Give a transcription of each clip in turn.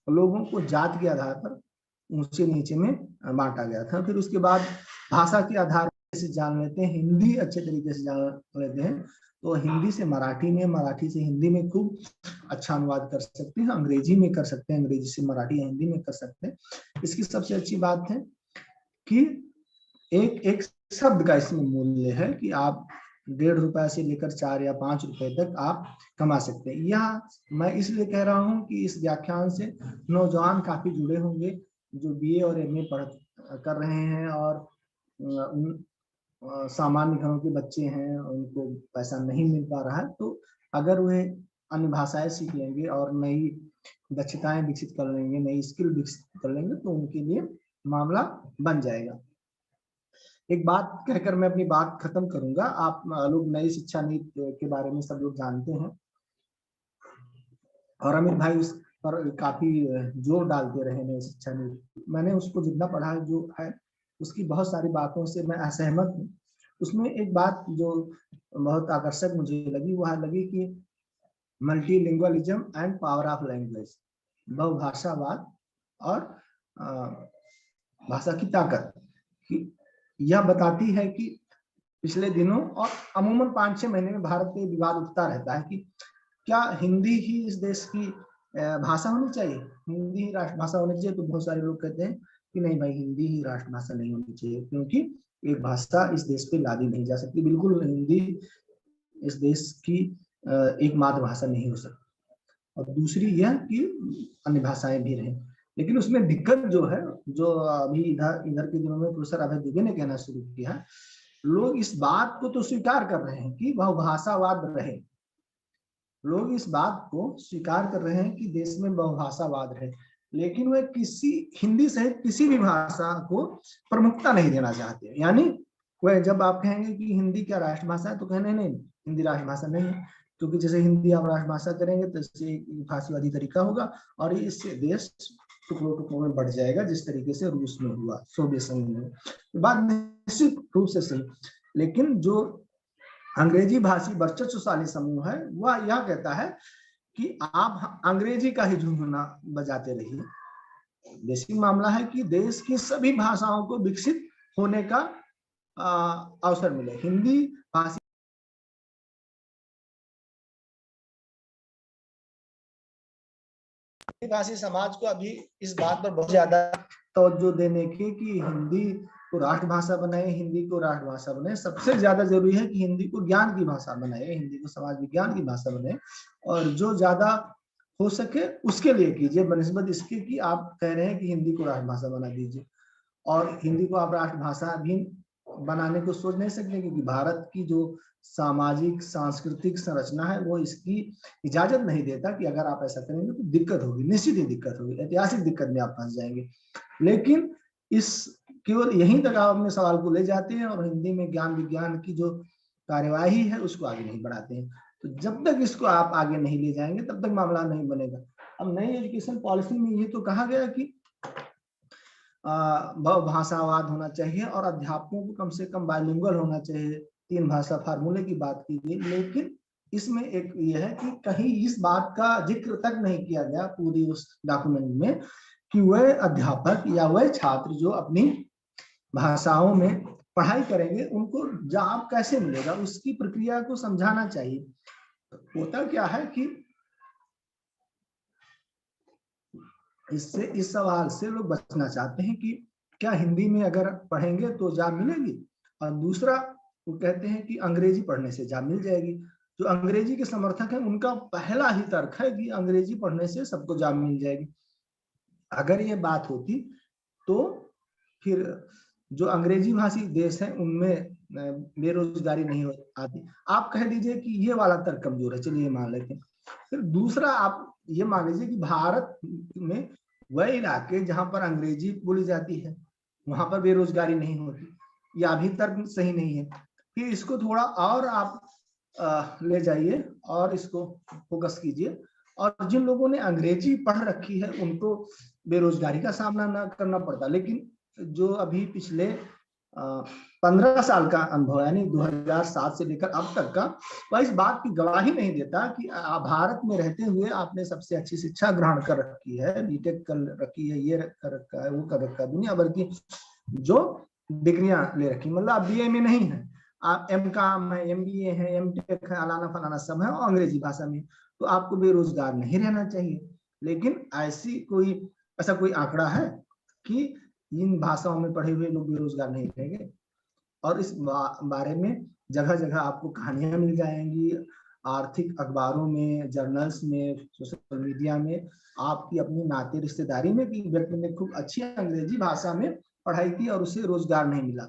लोगों को जात के आधार पर ऊंचे नीचे में बांटा गया था। फिर उसके बाद भाषा के आधार से जान लेते हैं, हिंदी अच्छे तरीके से जान लेते हैं तो हिंदी से मराठी में, मराठी से हिंदी में खूब अच्छा अनुवाद कर सकते हैं, अंग्रेजी में कर सकते हैं, अंग्रेजी से मराठी या हिंदी में कर सकते हैं। इसकी सबसे अच्छी बात है कि एक एक शब्द का इसमें मूल्य है कि आप 1.5 रुपए से लेकर 4 या 5 रुपए तक आप कमा सकते हैं। यह मैं इसलिए कह रहा हूं कि इस व्याख्यान से नौजवान काफी जुड़े होंगे जो बीए और एमए कर रहे हैं और सामान्य घरों के बच्चे हैं, उनको पैसा नहीं मिल पा रहा है, तो अगर वे अन्य भाषाएं सीख लेंगे और नई दक्षताएं विकसित कर लेंगे, नई स्किल विकसित कर लेंगे तो उनके लिए मामला बन जाएगा। एक बात कहकर मैं अपनी बात खत्म करूंगा। आप लोग नई शिक्षा नीति के बारे में सब लोग जानते हैं और अमित भाई उस पर काफी जोर डालते रहे नई शिक्षा नीति। मैंने उसको जितना पढ़ा जो है उसकी बहुत सारी बातों से मैं असहमत हूँ। उसमें एक बात जो बहुत आकर्षक मुझे लगी वह लगी कि multilingualism and power of language, बहुभाषावाद और भाषा की ताकत। यह बताती है कि पिछले दिनों और अमूमन 5-6 महीने में भारत में विवाद उठता रहता है कि क्या हिंदी ही इस देश की भाषा होनी चाहिए, हिंदी ही राष्ट्रभाषा होनी चाहिए। तो बहुत सारे लोग कहते हैं कि नहीं भाई, हिंदी ही राष्ट्रभाषा नहीं होनी चाहिए, क्योंकि एक भाषा इस देश पे लादी नहीं जा सकती। बिल्कुल हिंदी इस देश की एक मातृभाषा नहीं हो सकती। और दूसरी यह कि अन्य भाषाएं भी रहें, लेकिन उसमें दिक्कत जो है, जो अभी इधर के दिनों में प्रोफेसर अभय दुबे ने कहना शुरू किया, लोग इस बात को तो स्वीकार कर रहे हैं कि बहुभाषावाद रहे, लोग इस बात को स्वीकार कर रहे हैं कि देश में बहुभाषावाद रहे, लेकिन वे किसी हिंदी सहित किसी भी भाषा को प्रमुखता नहीं देना चाहते। यानी वह जब आप कहेंगे कि हिंदी क्या राष्ट्रभाषा है तो कहने नहीं, हिंदी राष्ट्रभाषा नहीं है, क्योंकि जैसे हिंदी आप राष्ट्रभाषा करेंगे तो इससे फांसीवादी तरीका होगा और इससे देश टुकड़ों टुकड़ों में बढ़ जाएगा, जिस तरीके से रूस में हुआ, सोवियत संघ में। बात निश्चित रूप से सही, लेकिन जो अंग्रेजी भाषी वर्चस्वशाली समूह है वह यह कहता है कि आप अंग्रेजी का ही झुनझुना बजाते रहिए। बेसिक मामला है कि देश की सभी भाषाओं को विकसित होने का अवसर मिले। हिंदी भाषी भाषी समाज को अभी इस बात पर बहुत ज्यादा तवज्जो देने की कि हिंदी को राष्ट्रभाषा बनाए, हिंदी को राष्ट्रभाषा बनाए। सबसे ज्यादा जरूरी है कि हिंदी को ज्ञान की भाषा बनाए, हिंदी को समाज विज्ञान की भाषा बनाए, और जो ज्यादा हो सके उसके लिए कीजिए, बनिस्बत इसके कि आप कह रहे हैं कि हिंदी को राष्ट्रभाषा बना दीजिए। और हिंदी को आप राष्ट्रभाषा भी बनाने को सोच नहीं सकते, क्योंकि भारत की जो सामाजिक सांस्कृतिक संरचना है वो इसकी इजाजत नहीं देता कि अगर आप ऐसा करेंगे तो दिक्कत होगी, निश्चित ही दिक्कत होगी, ऐतिहासिक दिक्कत में आप फंस जाएंगे। लेकिन इस केवल यहीं तक आप अपने सवाल को ले जाते हैं और हिंदी में ज्ञान विज्ञान की जो कार्यवाही है उसको आगे नहीं बढ़ाते हैं। तो जब तक इसको आप आगे नहीं ले जाएंगे तब तक मामला नहीं बनेगा। अब नई एजुकेशन पॉलिसी में ये तो कहा गया कि बहुभाषावाद होना चाहिए और अध्यापकों को कम से कम बाइलिंगुअल होना चाहिए, 3 भाषा फार्मूले की बात की गई, लेकिन इसमें एक यह है कि कहीं इस बात का जिक्र तक नहीं किया गया पूरी उस डॉक्यूमेंट में कि वह अध्यापक या वह छात्र जो अपनी भाषाओं में पढ़ाई करेंगे उनको जॉब कैसे मिलेगा, उसकी प्रक्रिया को समझाना चाहिए। होता क्या है कि इससे, इस सवाल से लोग बचना चाहते हैं कि क्या हिंदी में अगर पढ़ेंगे तो जॉब मिलेगी, और दूसरा वो कहते हैं कि अंग्रेजी पढ़ने से जॉब मिल जाएगी। जो अंग्रेजी के समर्थक हैं उनका पहला ही तर्क है कि अंग्रेजी पढ़ने से सबको जॉब मिल जाएगी। अगर ये बात होती तो फिर जो अंग्रेजी भाषी देश है उनमें बेरोजगारी नहीं आती। आप कह दीजिए कि ये वाला तर्क कमजोर है, चलिए मान लेते हैं। फिर दूसरा आप ये मान लीजिए कि भारत में वह इलाके जहां पर अंग्रेजी बोली जाती है वहां पर बेरोजगारी नहीं होती, या अभी तर्क सही नहीं है। फिर इसको थोड़ा और आप ले जाइए और इसको फोकस कीजिए, और जिन लोगों ने अंग्रेजी पढ़ रखी है उनको बेरोजगारी का सामना ना करना पड़ता। लेकिन जो अभी पिछले 15 साल का अनुभव यानी 2007 से लेकर अब तक का, वह इस बात की गवाही नहीं देता कि भारत में रहते हुए आपने सबसे अच्छी शिक्षा ग्रहण कर रखी है, बीटेक कर रखी है, ये कर रखा है, वो कर रखा है, दुनिया भर की जो डिग्रियां ले रखी, मतलब आप बीए में नहीं है, आप एम.कॉम है, एमबीए है, एमटेक है, अलाना फलाना सब है और अंग्रेजी भाषा में, तो आपको बेरोजगार नहीं रहना चाहिए। लेकिन ऐसा कोई आंकड़ा है कि इन भाषाओं में पढ़े हुए लोग बेरोजगार नहीं रहेंगे? और इस बारे में जगह जगह आपको कहानियां मिल जाएंगी, आर्थिक अखबारों में, जर्नल्स में, सोशल मीडिया में, आपकी अपनी नाते रिश्तेदारी में कि व्यक्ति ने खूब अच्छी अंग्रेजी भाषा में पढ़ाई की और उसे रोजगार नहीं मिला।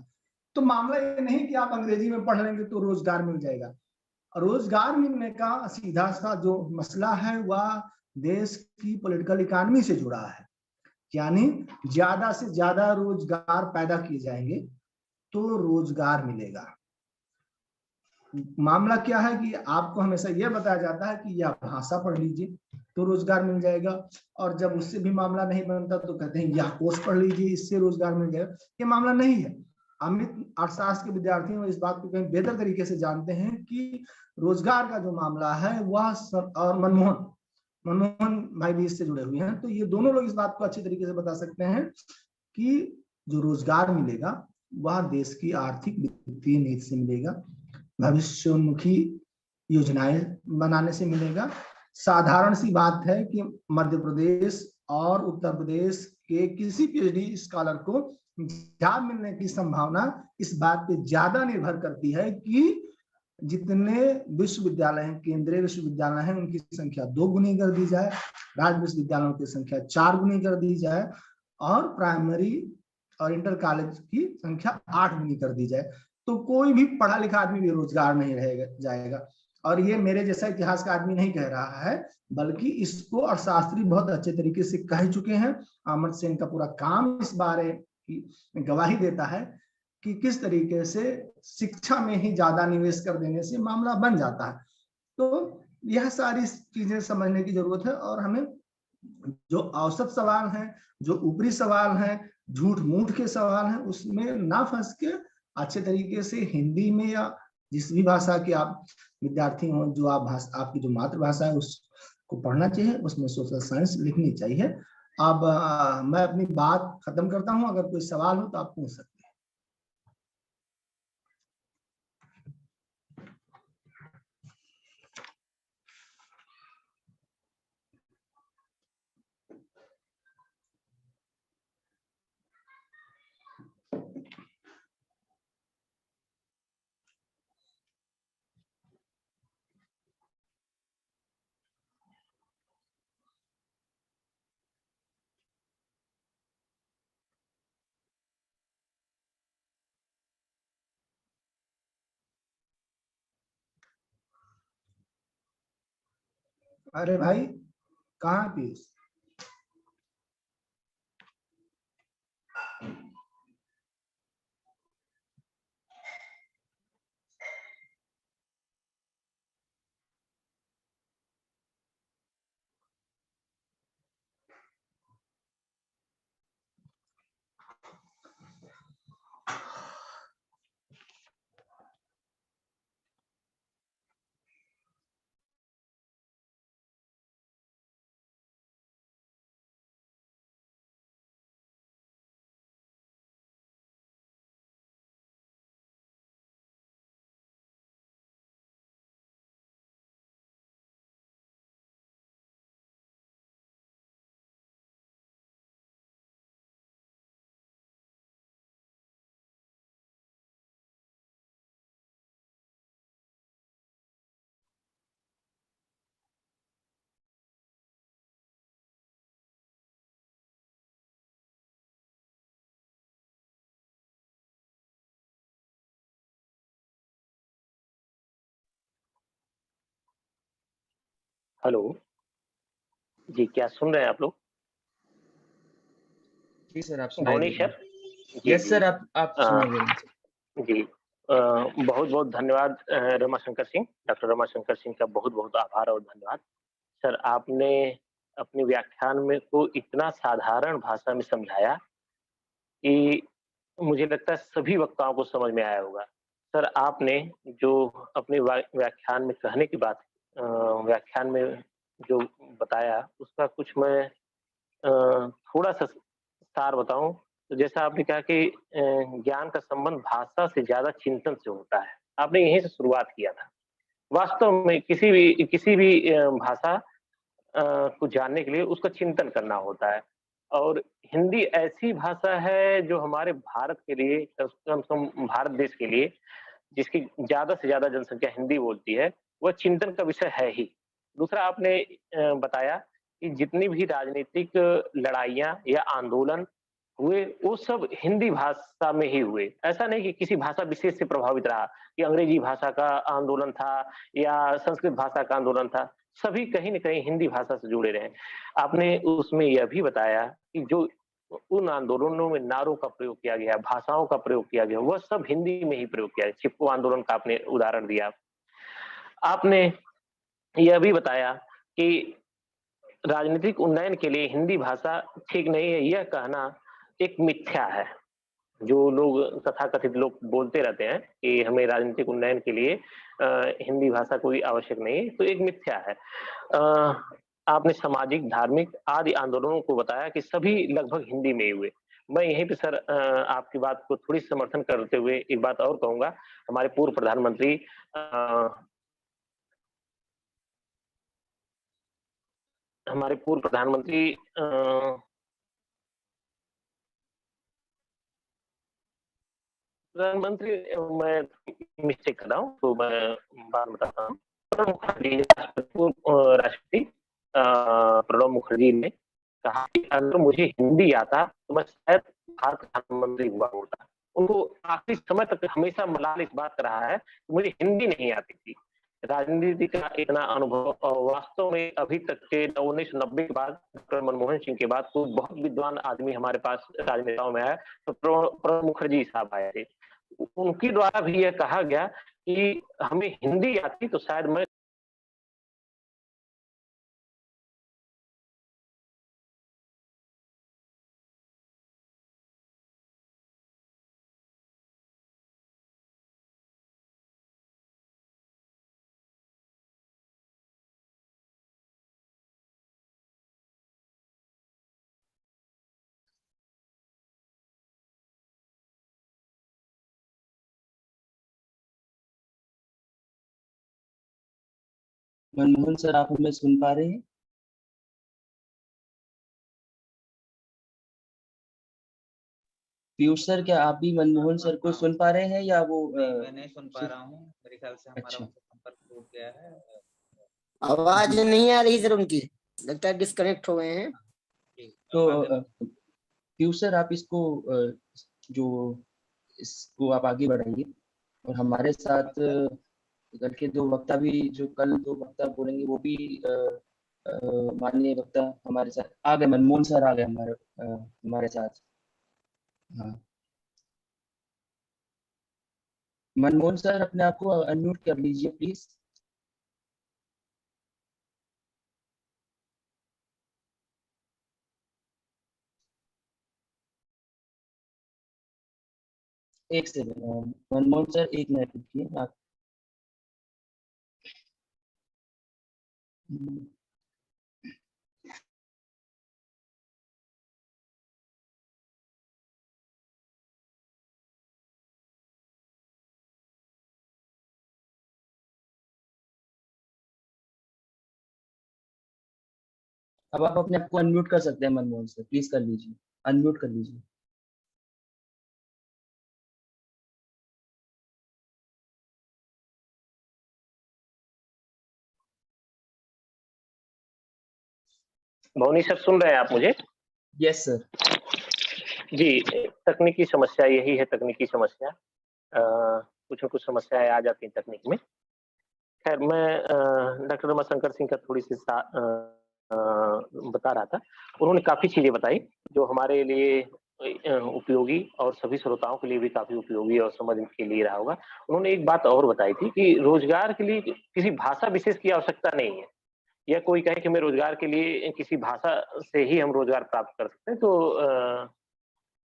तो मामला ये नहीं कि आप अंग्रेजी में पढ़ लेंगे तो रोजगार मिल जाएगा। रोजगार मिलने का सीधा सा जो मसला है वह देश की पॉलिटिकल इकोनॉमी से जुड़ा है, यानी ज्यादा से ज्यादा रोजगार पैदा किए जाएंगे तो रोजगार मिलेगा। मामला क्या है कि आपको हमेशा यह बताया जाता है कि यह भाषा पढ़ लीजिए तो रोजगार मिल जाएगा, और जब उससे भी मामला नहीं बनता तो कहते हैं यह कोर्स पढ़ लीजिए इससे रोजगार मिल जाएगा। ये मामला नहीं है। अमित अर्थशास्त्र के विद्यार्थी इस बात को कहीं बेहतर तरीके से जानते हैं कि रोजगार का जो मामला है वह और मनमोहन भाई भी इससे जुड़े हुए हैं, तो ये दोनों लोग इस बात को अच्छी तरीके से बता सकते हैं कि जो रोजगार मिलेगा वह देश की आर्थिक वित्तीय नीति से मिलेगा, भविष्योन्मुखी योजनाएं बनाने से मिलेगा। साधारण सी बात है कि मध्य प्रदेश और उत्तर प्रदेश के किसी पीएचडी स्कॉलर को जॉब मिलने की संभावना इस बात पे ज्यादा निर्भर करती है कि जितने विश्वविद्यालय हैं, केंद्रीय विश्वविद्यालय हैं, उनकी संख्या 2 गुनी कर दी जाए, राज्य विश्वविद्यालयों की संख्या 4 गुनी कर दी जाए और प्राइमरी और इंटर कॉलेज की संख्या 8 गुनी कर दी जाए, तो कोई भी पढ़ा लिखा आदमी बेरोजगार नहीं रहेगा जाएगा। और ये मेरे जैसा इतिहास का आदमी नहीं कह रहा है, बल्कि इसको अर्थशास्त्री बहुत अच्छे तरीके से कह चुके हैं। अमर्त्य सेन का पूरा काम इस बारे की गवाही देता है कि किस तरीके से शिक्षा में ही ज्यादा निवेश कर देने से मामला बन जाता है। तो यह सारी चीजें समझने की जरूरत है, और हमें जो औसत सवाल हैं, जो ऊपरी सवाल हैं, झूठ मूठ के सवाल हैं, उसमें ना फंस के अच्छे तरीके से हिंदी में या जिस भी भाषा के आप विद्यार्थी हो, जो आपकी जो मातृभाषा है उसको पढ़ना चाहिए, उसमें सोशल साइंस लिखनी चाहिए। अब मैं अपनी बात खत्म करता हूं, अगर कोई सवाल हो तो आप पूछ सकते हैं। अरे भाई, कहाँ पीयूष? हेलो जी, क्या सुन रहे हैं आप लोग? जी सर, आप सुनाई भुवनी दे सर? रहे हैं। यस सर, आप सुनाई दे रहे हैं। जी, बहुत बहुत धन्यवाद रमाशंकर सिंह, डॉक्टर रमाशंकर सिंह का बहुत बहुत आभार और धन्यवाद। सर, आपने अपने व्याख्यान में को इतना साधारण भाषा में समझाया कि मुझे लगता है सभी वक्ताओं को समझ में आया होगा। सर आपने जो अपने व्याख्यान में कहने की बात व्याख्यान में जो बताया उसका कुछ मैं थोड़ा-सा सार बताऊँ, तो जैसा आपने कहा कि ज्ञान का संबंध भाषा से ज़्यादा चिंतन से होता है। आपने यहीं से शुरुआत किया था। वास्तव में किसी भी भाषा को जानने के लिए उसका चिंतन करना होता है और हिंदी ऐसी भाषा है जो हमारे भारत के लिए कम से कम भारत देश के लिए जिसकी ज़्यादा से ज़्यादा जनसंख्या हिंदी बोलती है, वह चिंतन का विषय है ही। दूसरा आपने बताया कि जितनी भी राजनीतिक लड़ाइयाँ या आंदोलन हुए, वो सब हिंदी भाषा में ही हुए। ऐसा नहीं कि किसी भाषा विशेष से प्रभावित रहा, कि अंग्रेजी भाषा का आंदोलन था या संस्कृत भाषा का आंदोलन था। सभी कहीं न कहीं हिंदी भाषा से जुड़े रहे। आपने उसमें यह भी बताया कि जो उन आंदोलनों में नारों का प्रयोग किया गया, भाषाओं का प्रयोग किया गया, वह सब हिंदी में ही प्रयोग किया गया। चिपको आंदोलन का आपने उदाहरण दिया। आपने यह भी बताया कि राजनीतिक उन्नयन के लिए हिंदी भाषा ठीक नहीं है, यह कहना एक मिथ्या है। जो लोग तथाकथित लोग बोलते रहते हैं कि हमें राजनीतिक उन्नयन के लिए हिंदी भाषा कोई आवश्यक नहीं है, तो एक मिथ्या है। आपने सामाजिक, धार्मिक आदि आंदोलनों को बताया कि सभी लगभग हिंदी में ही हुए। मैं यहीं पे सर आपकी बात को थोड़ी समर्थन करते हुए एक बात और कहूँगा। हमारे पूर्व प्रधानमंत्री हमारे पूर्व प्रधानमंत्री प्रधानमंत्री मैं मिस्टेक कर रहा हूँ, तो मैं बात बताता हूँ। प्रणब मुखर्जी राष्ट्रपति प्रणब मुखर्जी ने कहा कि अगर मुझे हिंदी आता तो मैं शायद भारत का प्रधानमंत्री हुआ होता। उनको आखिरी समय तक हमेशा मलाल इस बात का रहा है कि मुझे हिंदी नहीं आती थी। राजनीति का इतना अनुभव और वास्तव में अभी तक के 1990 के बाद डॉक्टर मनमोहन सिंह के बाद कोई बहुत विद्वान आदमी हमारे पास राजनेताओं में आया तो प्रणब मुखर्जी साहब आए थे। उनके द्वारा भी यह कहा गया कि हमें हिंदी आती तो शायद मैं मनमोहन सर, आप हमें सुन पा रहे हैं? पीयूष सर, क्या आप भी मनमोहन सर को सुन पा रहे हैं या वो मैं नहीं सुन पा रहा हूँ। मेरे ख्याल से हमारा अच्छा। उनसे संपर्क टूट गया है। आवाज नहीं आ रही सर उनकी, लगता है डिस्कनेक्ट हो गए हैं। तो पीयूष सर, आप इसको इसको आप आगे बढ़ाइए और हमारे साथ कल के दो वक्ता भी, जो कल दो वक्ता बोलेंगे वो भी माननीय वक्ता हमारे साथ आ गए। मनमोहन सर आ गए हमारे साथ। हाँ, मनमोहन सर, अपने आप को अनम्यूट कर लीजिए प्लीज। एक सेकंड मनमोहन सर, एक मिनट रुकिए आप। अब आप अपने आप को अनम्यूट कर सकते हैं मनमोहन सर, प्लीज कर लीजिए, अनम्यूट कर लीजिए। भवनी सर सुन रहे हैं आप मुझे? Yes sir. जी, तकनीकी समस्या यही है, तकनीकी समस्या। कुछ न कुछ समस्याएं आ जाती हैं तकनीक में। खैर मैं डॉक्टर रमाशंकर सिंह का थोड़ी सी बता रहा था। उन्होंने काफी चीजें बताई जो हमारे लिए उपयोगी और सभी श्रोताओं के लिए भी काफी उपयोगी और समझ के लिए रहा होगा। उन्होंने एक बात और बताई थी कि रोजगार के लिए किसी भाषा विशेष की आवश्यकता नहीं है। या कोई कहे कि मैं रोजगार के लिए किसी भाषा से ही हम रोजगार प्राप्त कर सकते हैं, तो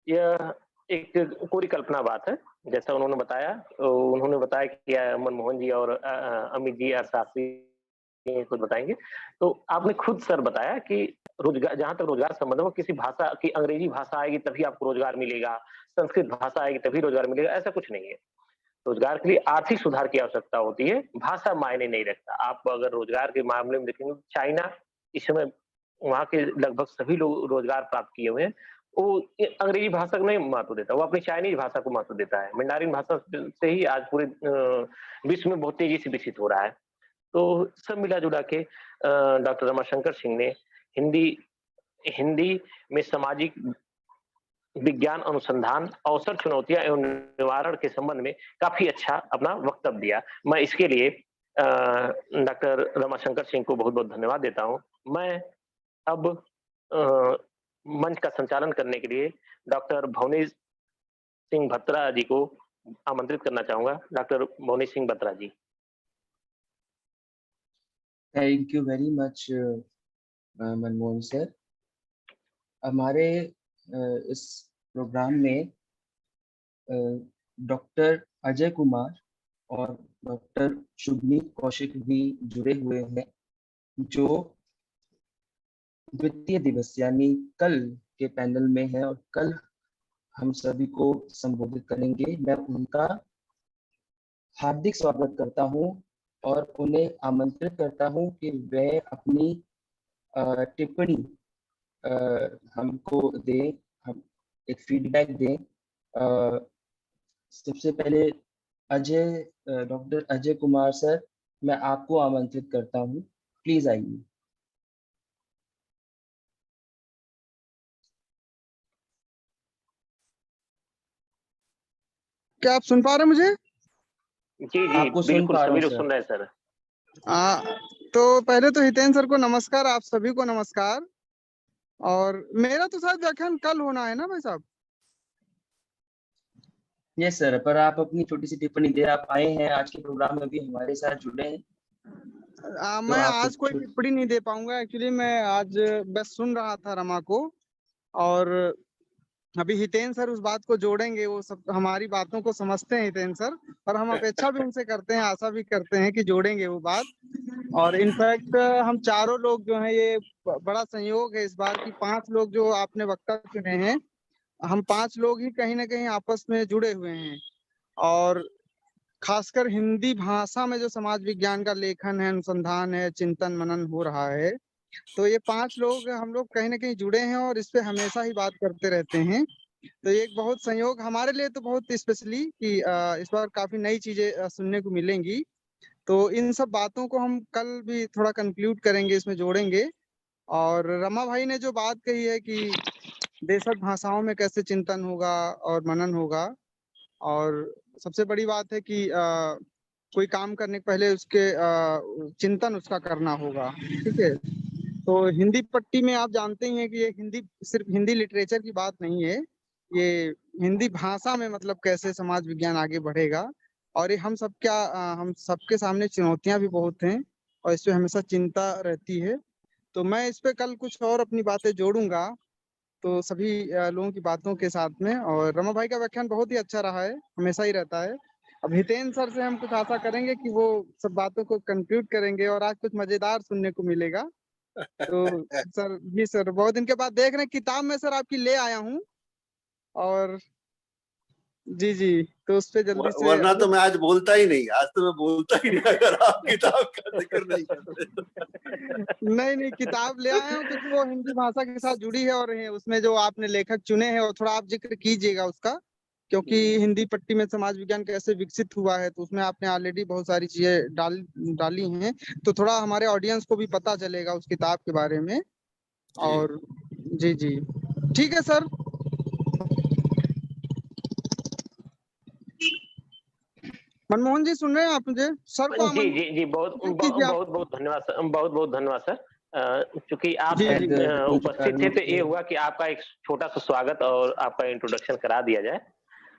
यह एक पूरी कल्पना बात है। जैसा उन्होंने बताया कि मनमोहन जी और अमित जी अर्थशास्त्री कुछ बताएँगे। तो आपने खुद सर बताया कि रोज़गार, जहाँ तक रोज़गार संबंध है, वो किसी भाषा की, अंग्रेजी भाषा आएगी तभी आपको रोज़गार मिलेगा, संस्कृत भाषा आएगी तभी रोज़गार मिलेगा, ऐसा कुछ नहीं है। रोज़गार के लिए आर्थिक सुधार की आवश्यकता होती है, भाषा मायने नहीं रखता। आप अगर रोज़गार के मामले में देखेंगे, चाइना इस समय, वहाँ के लगभग सभी लोग रोज़गार प्राप्त किए हुए हैं। वो अंग्रेजी भाषा को नहीं महत्व देता, वो अपनी चाइनीज़ भाषा को महत्व देता है। मैंडारिन भाषा से ही आज पूरे विश्व में बहुत तेज़ी से विकसित हो रहा है। तो सब मिला-जुला के डॉक्टर रमाशंकर सिंह ने हिंदी हिंदी में सामाजिक विज्ञान अनुसंधान, अवसर, चुनौतियाँ एवं निवारण के संबंध में काफ़ी अच्छा अपना वक्तव्य दिया। मैं इसके लिए डॉक्टर रमाशंकर सिंह को बहुत-बहुत धन्यवाद देता हूँ। मैं अब मंच का संचालन करने के लिए डॉक्टर भुवनेश सिंह बत्रा जी को आमंत्रित करना चाहूँगा। Doctor Bhuvnesh Singh Batra ji. Thank you very much Manmohan sir. हमारे इस प्रोग्राम में डॉक्टर अजय कुमार और डॉक्टर शुभनीत कौशिक भी जुड़े हुए हैं, जो द्वितीय दिवस यानी कल के पैनल में है और कल हम सभी को संबोधित करेंगे। मैं उनका हार्दिक स्वागत करता हूं और उन्हें आमंत्रित करता हूं कि वे अपनी टिप्पणी हमको दें, हम एक फीडबैक दें। सबसे पहले डॉक्टर अजय कुमार सर, मैं आपको आमंत्रित करता हूं, प्लीज आइए। क्या आप सुन पा रहे हैं मुझे? जी, जी, आपको सुन बिल्कुल पा रहा सभी हूँ लोग सर। सुन रहे हैं सर। तो पहले तो हितेन सर को नमस्कार, आप सभी को नमस्कार। और मेरा तो शायद व्याख्यान कल होना है ना भाई साहब? यस सर, पर आप अपनी छोटी सी टिप्पणी दे, आप आए हैं आज के प्रोग्राम में भी हमारे साथ जुड़े हैं। मैं आप आज कोई टिप्पणी नहीं दे पाऊंगा। एक्चुअली मैं आज बस सुन रहा था रमा को, और अभी हितेन सर उस बात को जोड़ेंगे। वो सब हमारी बातों को समझते हैं हितेन सर, और हम अपेक्षा भी उनसे करते हैं, आशा भी करते हैं कि जोड़ेंगे वो बात। और इनफैक्ट हम चारों लोग जो हैं, ये बड़ा संयोग है इस बार की 5 लोग जो आपने वक्ता चुने हैं, हम 5 लोग ही कहीं ना कहीं आपस में जुड़े हुए हैं। और खासकर हिंदी भाषा में जो समाज विज्ञान का लेखन है, अनुसंधान है, चिंतन मनन हो रहा है, तो ये 5 लोग हम लोग कहीं ना कहीं जुड़े हैं और इस पे हमेशा ही बात करते रहते हैं। तो ये एक बहुत संयोग हमारे लिए तो बहुत स्पेशली कि इस बार काफी नई चीजें सुनने को मिलेंगी। तो इन सब बातों को हम कल भी थोड़ा कंक्लूड करेंगे, इसमें जोड़ेंगे। और रमा भाई ने जो बात कही है कि देशज भाषाओं में कैसे चिंतन होगा और मनन होगा, और सबसे बड़ी बात है कि कोई काम करने के पहले उसके चिंतन उसका करना होगा। ठीक है। तो हिंदी पट्टी में आप जानते ही हैं कि ये हिंदी सिर्फ हिंदी लिटरेचर की बात नहीं है, ये हिंदी भाषा में मतलब कैसे समाज विज्ञान आगे बढ़ेगा। और ये हम सबके सामने चुनौतियां भी बहुत हैं और इस पे हमेशा चिंता रहती है। तो मैं इस पे कल कुछ और अपनी बातें जोड़ूंगा, तो सभी लोगों की बातों के साथ में। और रमा भाई का व्याख्यान बहुत ही अच्छा रहा है, हमेशा ही रहता है। अब हितेन सर से हम कुछ आशा करेंगे कि वो सब बातों को कंक्लूड करेंगे और आज कुछ मजेदार सुनने को मिलेगा। तो सर, जी सर, बहुत दिन के बाद देख रहे हैं, किताब में सर आपकी ले आया हूँ। और जी जी, तो उस पे जल्दी से वरना तो मैं आज बोलता ही नहीं, आज तो मैं बोलता ही नहीं अगर आप किताब का जिक्र नहीं करते। नहीं, किताब ले आया हूँ क्योंकि वो हिंदी भाषा के साथ जुड़ी है, और उसमें जो आपने लेखक चुने हैं, और थोड़ा आप जिक्र कीजिएगा उसका, क्योंकि हिंदी पट्टी में समाज विज्ञान कैसे विकसित हुआ है, तो उसमें आपने ऑलरेडी बहुत सारी चीजें डाली हैं। तो थोड़ा हमारे ऑडियंस को भी पता चलेगा उस किताब के बारे में। और जी जी, ठीक है सर। मनमोहन जी सुन रहे हैं आप मुझे? सर को जी, जी, जी, बहुत धन्यवाद सर, बहुत धन्यवाद सर। चूंकि आप उपस्थित थे, तो ये हुआ कि आपका एक छोटा सा स्वागत और आपका इंट्रोडक्शन करा दिया जाए।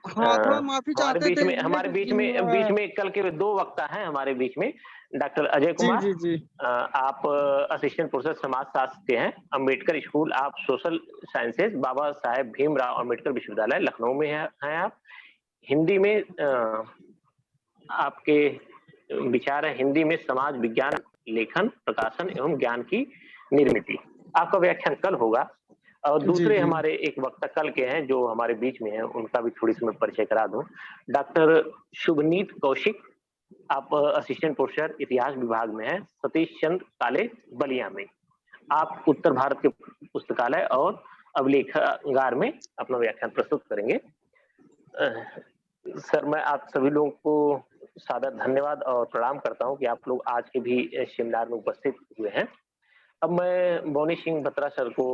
हाँ, थोड़ा माफी हमारे चाहते बीच थे में इसलिए हमारे बीच क्योंकि में कल के 2 वक्ता हैं हमारे बीच में, डॉक्टर अजय जी कुमार, जी जी आप असिस्टेंट प्रोफेसर समाजशास्त्र के हैं, Ambedkar school of social sciences, Baba Saheb Bhimrao Ambedkar विश्वविद्यालय लखनऊ में हैं आप। हिंदी में आपके विचार है हिंदी में समाज विज्ञान, लेखन, प्रकाशन एवं ज्ञान की निर्मिति। आपका व्याख्यान कल होगा। और जी दूसरे जी हमारे एक वक्ता कल के हैं जो हमारे बीच में हैं, उनका भी थोड़ी सी मैं परिचय करा दूं। डॉक्टर शुभनीत कौशिक, आप असिस्टेंट प्रोफेसर इतिहास विभाग में हैं, सतीश चंद्र कॉलेज बलिया में। आप उत्तर भारत के पुस्तकालय और अभिलेखागार में अपना व्याख्यान प्रस्तुत करेंगे। सर, मैं आप सभी लोगों को सादर धन्यवाद और प्रणाम करता हूं कि आप लोग आज के भी सेमिनार में उपस्थित हुए हैं। अब मैं बोनी सिंह बत्रा सर को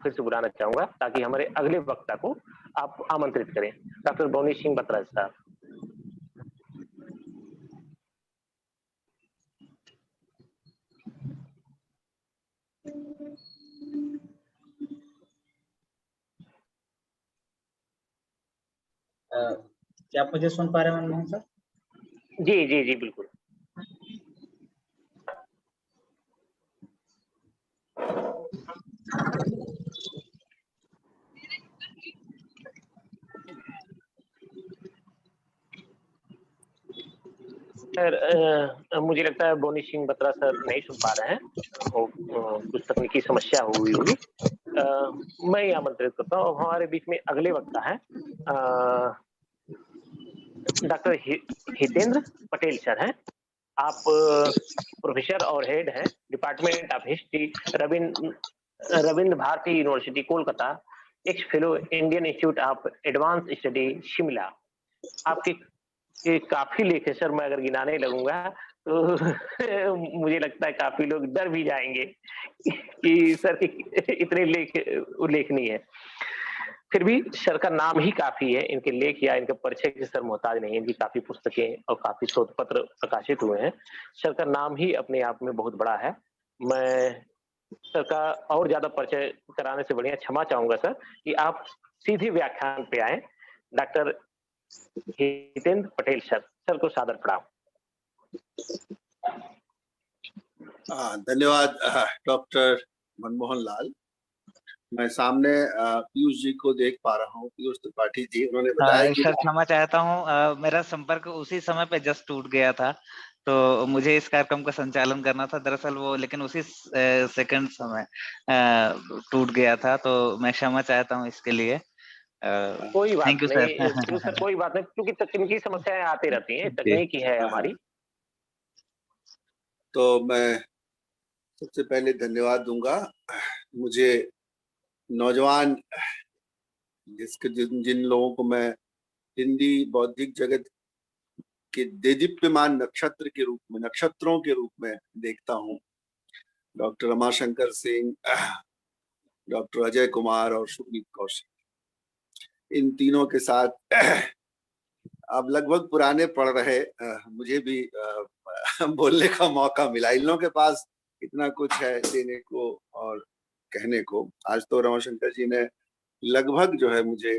फिर से बुलाना चाहूंगा ताकि हमारे अगले वक्ता को आप आमंत्रित करें। डॉक्टर बोनी सिंह बत्रा साहब। क्या आप मुझे सुन पा रहे हैं मनमोहन सर? जी जी जी बिल्कुल। सर, मुझे लगता है बोनी सिंह बत्रा सर नहीं सुन पा रहे हैं, कुछ तकनीकी समस्या हुई होगी। मैं ही आमंत्रित करता हूँ। हमारे बीच में अगले वक्ता है डॉक्टर हितेंद्र पटेल सर हैं। आप प्रोफेसर और हेड हैं department of history, Ravindra Bharati university Kolkata, ex fellow Indian institute of advance study Shimla. आपके काफी लेख है सर, मैं अगर गिनाने लगूंगा तो मुझे लगता है काफी लोग डर भी जाएंगे कि सर के इतने लेख उल्लेखनीय है। फिर भी सर का नाम ही काफी है, इनके लेख या इनके परिचय के सर मोहताज नहीं है। इनकी काफी पुस्तकें और काफी शोध पत्र प्रकाशित हुए हैं। सर का नाम ही अपने आप में बहुत बड़ा है। मैं सर का और ज्यादा परिचय कराने से बढ़िया क्षमा चाहूंगा सर कि आप सीधे व्याख्यान पे आए। डॉक्टर हितेंद्र पटेल सर को सादर प्रणाम। धन्यवाद डॉक्टर मनमोहन लाल। मैं सामने पीयूष जी को देख पा रहा हूँ, पीयूष त्रिपाठी जी। उन्होंने बताया कि सर क्षमा चाहता हूँ, मेरा संपर्क उसी समय पे जस्ट टूट गया था, तो मुझे इस कार्यक्रम का संचालन करना था दरअसल वो, लेकिन उसी सेकंड समय टूट गया था, तो मैं क्षमा चाहता हूँ इसके लिए। कोई बात थैंक यू नहीं सर। सर, कोई बात नहीं, क्योंकि तकनीकी समस्याएं आती रहती हैं, तकनीकी है हमारी। तो मैं सबसे पहले धन्यवाद दूंगा मुझे नौजवान जिन लोगों को मैं हिंदी बौद्धिक जगत के देदीप्यमान नक्षत्र के रूप में, नक्षत्रों के रूप में देखता हूँ। डॉक्टर रमाशंकर सिंह, डॉक्टर अजय कुमार और शुभनीत कौशिक, इन तीनों के साथ अब लगभग पुराने पड़ रहे मुझे भी बोलने का मौका मिला। इन लोगों के पास इतना कुछ है देने को और कहने को। आज तो रमाशंकर जी ने लगभग जो है मुझे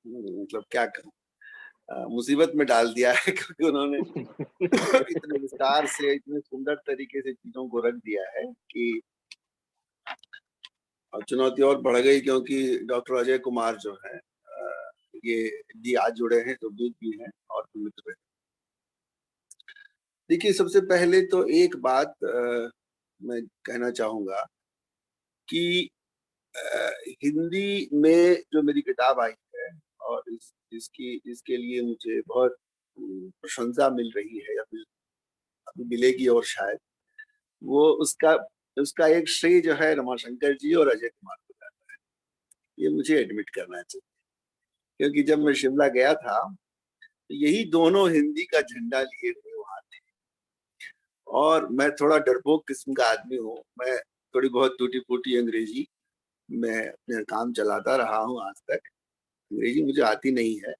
मतलब क्या कहूँ, मुसीबत में डाल दिया है, क्योंकि उन्होंने इतने विस्तार से, इतने सुंदर तरीके से चीजों को रख दिया है कि चुनौती और बढ़ गई, क्योंकि डॉक्टर अजय कुमार जो है ये जी आज जुड़े हैं, जो दूध भी हैं और मित्र हैं। देखिए, सबसे पहले तो एक बात मैं कहना चाहूंगा कि हिंदी में जो मेरी किताब आई है और इसके लिए मुझे बहुत प्रशंसा मिल रही है, या फिर अभी मिलेगी और शायद वो उसका एक श्रेय जो है रमाशंकर जी और अजय कुमार को जाता है। ये मुझे एडमिट करना चाहिए, क्योंकि जब मैं शिमला गया था तो यही दोनों हिंदी का झंडा लिए हुए वहां थे। और मैं थोड़ा डरपोक किस्म का आदमी हूँ, मैं थोड़ी बहुत टूटी फूटी अंग्रेजी मैं अपने काम चलाता रहा हूँ आज तक। अंग्रेजी मुझे आती नहीं है,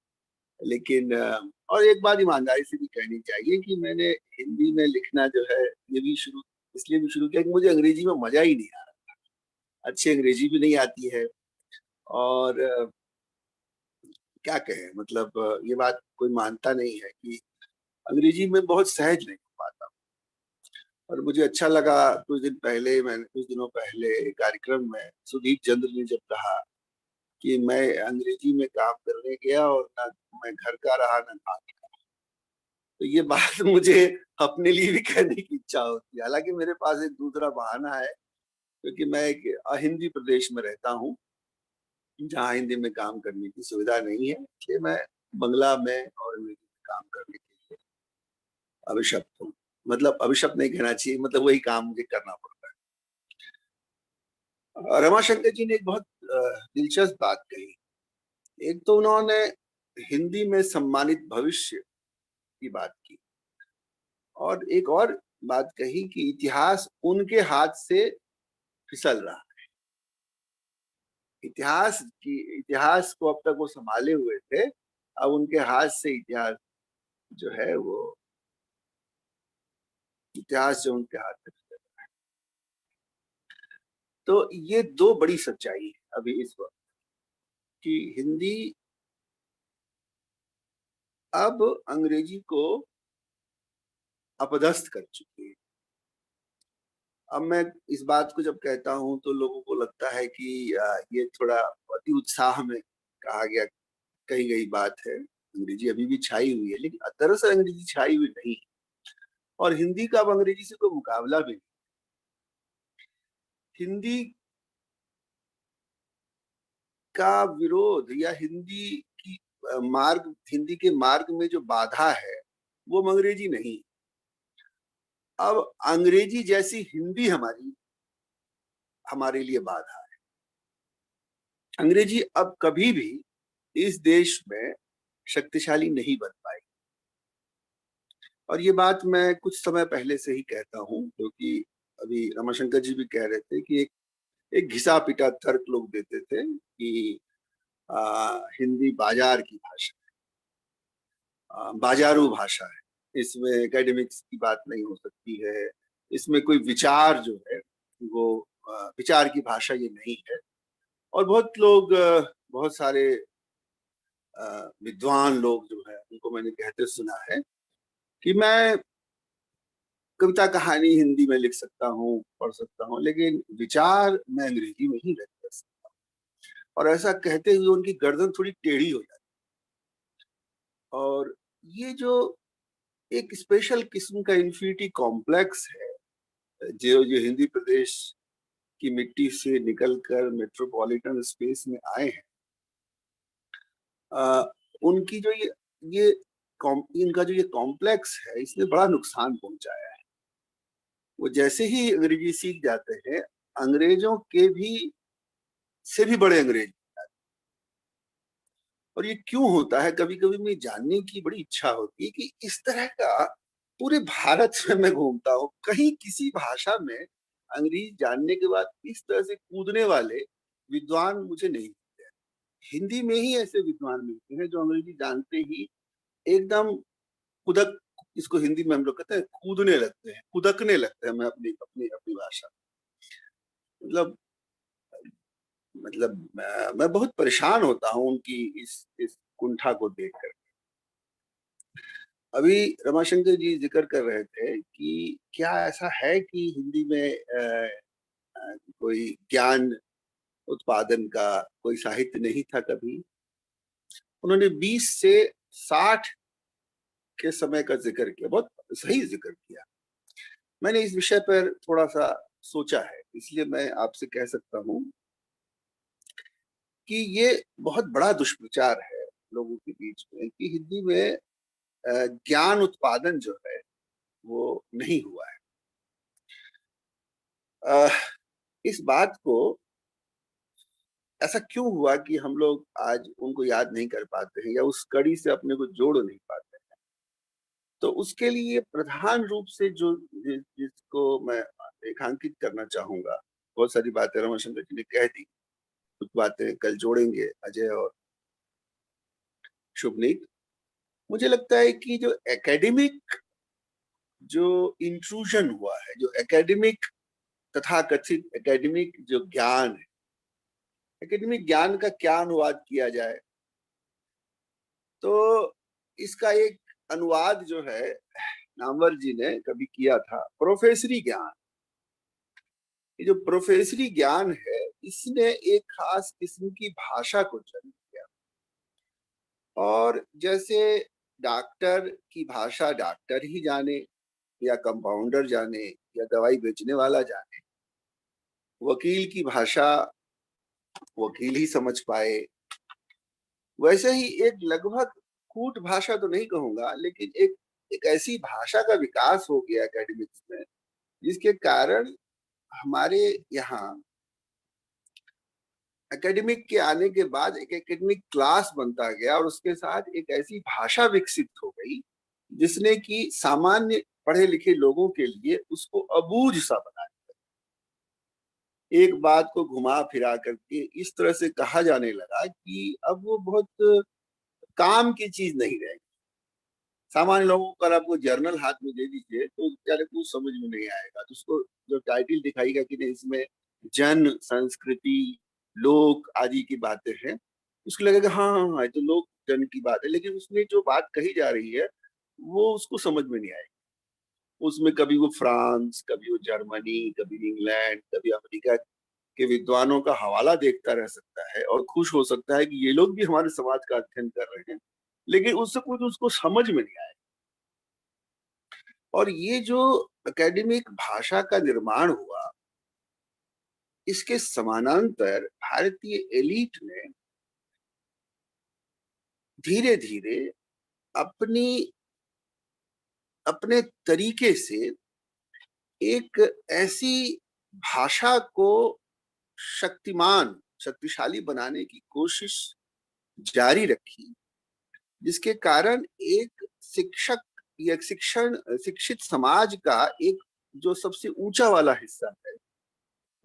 लेकिन और एक बात ईमानदारी से भी कहनी चाहिए कि मैंने हिंदी में लिखना जो है ये भी इसलिए भी शुरू किया कि मुझे अंग्रेजी में मजा ही नहीं आ रहा। अच्छी अंग्रेजी भी नहीं आती है, और क्या कहें, मतलब ये बात कोई मानता नहीं है कि अंग्रेजी में बहुत सहज नहीं हो पाता। और मुझे अच्छा लगा कुछ दिनों पहले एक कार्यक्रम में सुदीप चंद्र ने जब कहा कि मैं अंग्रेजी में काम करने गया और ना मैं घर का रहा ना काम का। तो ये बात मुझे अपने लिए भी कहने की इच्छा होती है। हालांकि मेरे पास एक दूसरा बहाना है, क्योंकि मैं एक हिंदी प्रदेश में रहता हूँ जहाँ हिंदी में काम करने की सुविधा नहीं है, इसलिए मैं बंगला में और अंग्रेजी में काम करने के लिए अभिशप्त हूँ। मतलब अभिशप्त नहीं कहना चाहिए, मतलब वही काम मुझे करना पड़ता है। रमाशंकर जी ने एक बहुत दिलचस्प बात कही। एक तो उन्होंने हिंदी में सम्मानित भविष्य की बात की, और एक और बात कही कि इतिहास उनके हाथ से फिसल रहा है। इतिहास को अब तक वो संभाले हुए थे, अब उनके हाथ से इतिहास जो है वो इतिहास जो उनके हाथ में फिसल रहा है। तो ये दो बड़ी सच्चाई है अभी इस वक्त कि हिंदी अब अंग्रेजी को अपदस्थ कर चुकी है। अब मैं इस बात को जब कहता हूं तो लोगों को लगता है कि ये थोड़ा अति उत्साह में कही गई बात है। अंग्रेजी अभी भी छाई हुई है, लेकिन दरअसल अंग्रेजी छाई हुई नहीं है, और हिंदी का अब अंग्रेजी से कोई मुकाबला भी नहीं। हिंदी का विरोध या हिंदी के मार्ग में जो बाधा है वो अंग्रेजी नहीं। अब अंग्रेजी जैसी हिंदी हमारे लिए बाधा है। अंग्रेजी अब कभी भी इस देश में शक्तिशाली नहीं बन पाई, और ये बात मैं कुछ समय पहले से ही कहता हूँ, क्योंकि अभी रमाशंकर जी भी कह रहे थे कि एक घिसा पिटा तर्क लोग देते थे कि हिंदी बाजार की भाषा है, बाजारू भाषा है, इसमें एकेडमिक्स की बात नहीं हो सकती है, इसमें कोई विचार जो है वो विचार की भाषा ये नहीं है। और बहुत सारे विद्वान लोग जो है उनको मैंने कहते सुना है कि मैं कविता कहानी हिंदी में लिख सकता हूँ, पढ़ सकता हूँ, लेकिन विचार मैं अंग्रेजी में ही व्यक्त कर सकता हूँ। और ऐसा कहते हुए उनकी गर्दन थोड़ी टेढ़ी हो जाती। और ये जो एक स्पेशल किस्म का इन्फिनिटी कॉम्प्लेक्स है जो हिंदी प्रदेश की मिट्टी से निकलकर मेट्रोपॉलिटन स्पेस में आए हैं, उनकी जो इनका जो ये कॉम्प्लेक्स है, इसने बड़ा नुकसान पहुंचाया है। वो जैसे ही अंग्रेजी सीख जाते हैं, अंग्रेजों के भी से भी बड़े अंग्रेज। और ये क्यों होता है, कभी कभी मुझे जानने की बड़ी इच्छा होती है कि इस तरह का पूरे भारत में मैं घूमता हूँ, कहीं किसी भाषा में अंग्रेजी जानने के बाद इस तरह से कूदने वाले विद्वान मुझे नहीं मिलते। हिंदी में ही ऐसे विद्वान मिलते हैं जो अंग्रेजी जानते ही एकदम कुदक, इसको हिंदी में हम लोग कहते हैं कूदने लगते हैं, कुदकने लगते हैं मैं अपनी अपनी अपनी भाषा। मतलब मैं बहुत परेशान होता हूँ उनकी इस कुंठा को देखकर। अभी रमाशंकर जी जिक्र कर रहे थे कि क्या ऐसा है कि हिंदी में कोई ज्ञान उत्पादन का कोई साहित्य नहीं था कभी। उन्होंने 20 से 60 के समय का जिक्र किया, बहुत सही जिक्र किया। मैंने इस विषय पर थोड़ा सा सोचा है, इसलिए मैं आपसे कह सकता हूँ कि ये बहुत बड़ा दुष्प्रचार है लोगों के बीच में कि हिंदी में ज्ञान उत्पादन जो है वो नहीं हुआ है। इस बात को ऐसा क्यों हुआ कि हम लोग आज उनको याद नहीं कर पाते हैं या उस कड़ी से अपने को जोड़ नहीं पाते हैं? तो उसके लिए प्रधान रूप से जिसको मैं रेखांकित करना चाहूंगा, बहुत सारी बातें रमाशंकर जी ने कह दी, कुछ बातें कल जोड़ेंगे अजय और शुभनीत। मुझे लगता है कि जो एकेडमिक जो इंट्रूजन हुआ है, जो एकेडमिक तथाकथित एकेडमिक जो ज्ञान है, एकेडमिक ज्ञान का क्या अनुवाद किया जाए, तो इसका एक अनुवाद जो है नामवर जी ने कभी किया था, प्रोफेसरी ज्ञान। ये जो प्रोफेसरी ज्ञान है, इसने एक खास किस्म की भाषा को जन्म दिया। और जैसे डॉक्टर की भाषा डॉक्टर ही जाने, या कंपाउंडर जाने, या दवाई बेचने वाला जाने, वकील की भाषा वकील ही समझ पाए, वैसे ही एक लगभग कूट भाषा तो नहीं कहूंगा, लेकिन एक ऐसी भाषा का विकास हो गया एकेडमिक्स में, जिसके कारण हमारे यहाँ एकेडमिक के आने के बाद एक एकेडमिक क्लास बनता गया, और उसके साथ एक ऐसी भाषा विकसित हो गई जिसने कि सामान्य पढ़े लिखे लोगों के लिए उसको अबूझ सा बना दिया। एक बात को घुमा फिरा करके इस तरह से कहा जाने लगा कि अब वो बहुत काम की चीज नहीं रहेगी। सामान्य लोगों को अगर आपको जर्नल हाथ में दे दीजिए तो बेचारे को समझ में नहीं आएगा, तो उसको जो टाइटल दिखाएगा कि नहीं इसमें जन, संस्कृति, लोक आदि की बातें हैं, उसको लगेगा हाँ हाँ हाँ, ये तो लोक जन की बात है, लेकिन उसमें जो बात कही जा रही है वो उसको समझ में नहीं आएगी। उसमें कभी वो फ्रांस, कभी वो जर्मनी, कभी इंग्लैंड, कभी अमेरिका के विद्वानों का हवाला देखता रह सकता है और खुश हो सकता है कि ये लोग भी हमारे समाज का अध्ययन कर रहे हैं, लेकिन उससे कुछ उसको समझ में नहीं आया। और ये जो एकेडमिक भाषा का निर्माण हुआ, इसके समानांतर भारतीय एलीट ने धीरे धीरे अपने तरीके से एक ऐसी भाषा को शक्तिशाली बनाने की कोशिश जारी रखी, जिसके कारण एक शिक्षित समाज का एक जो सबसे ऊंचा वाला हिस्सा है,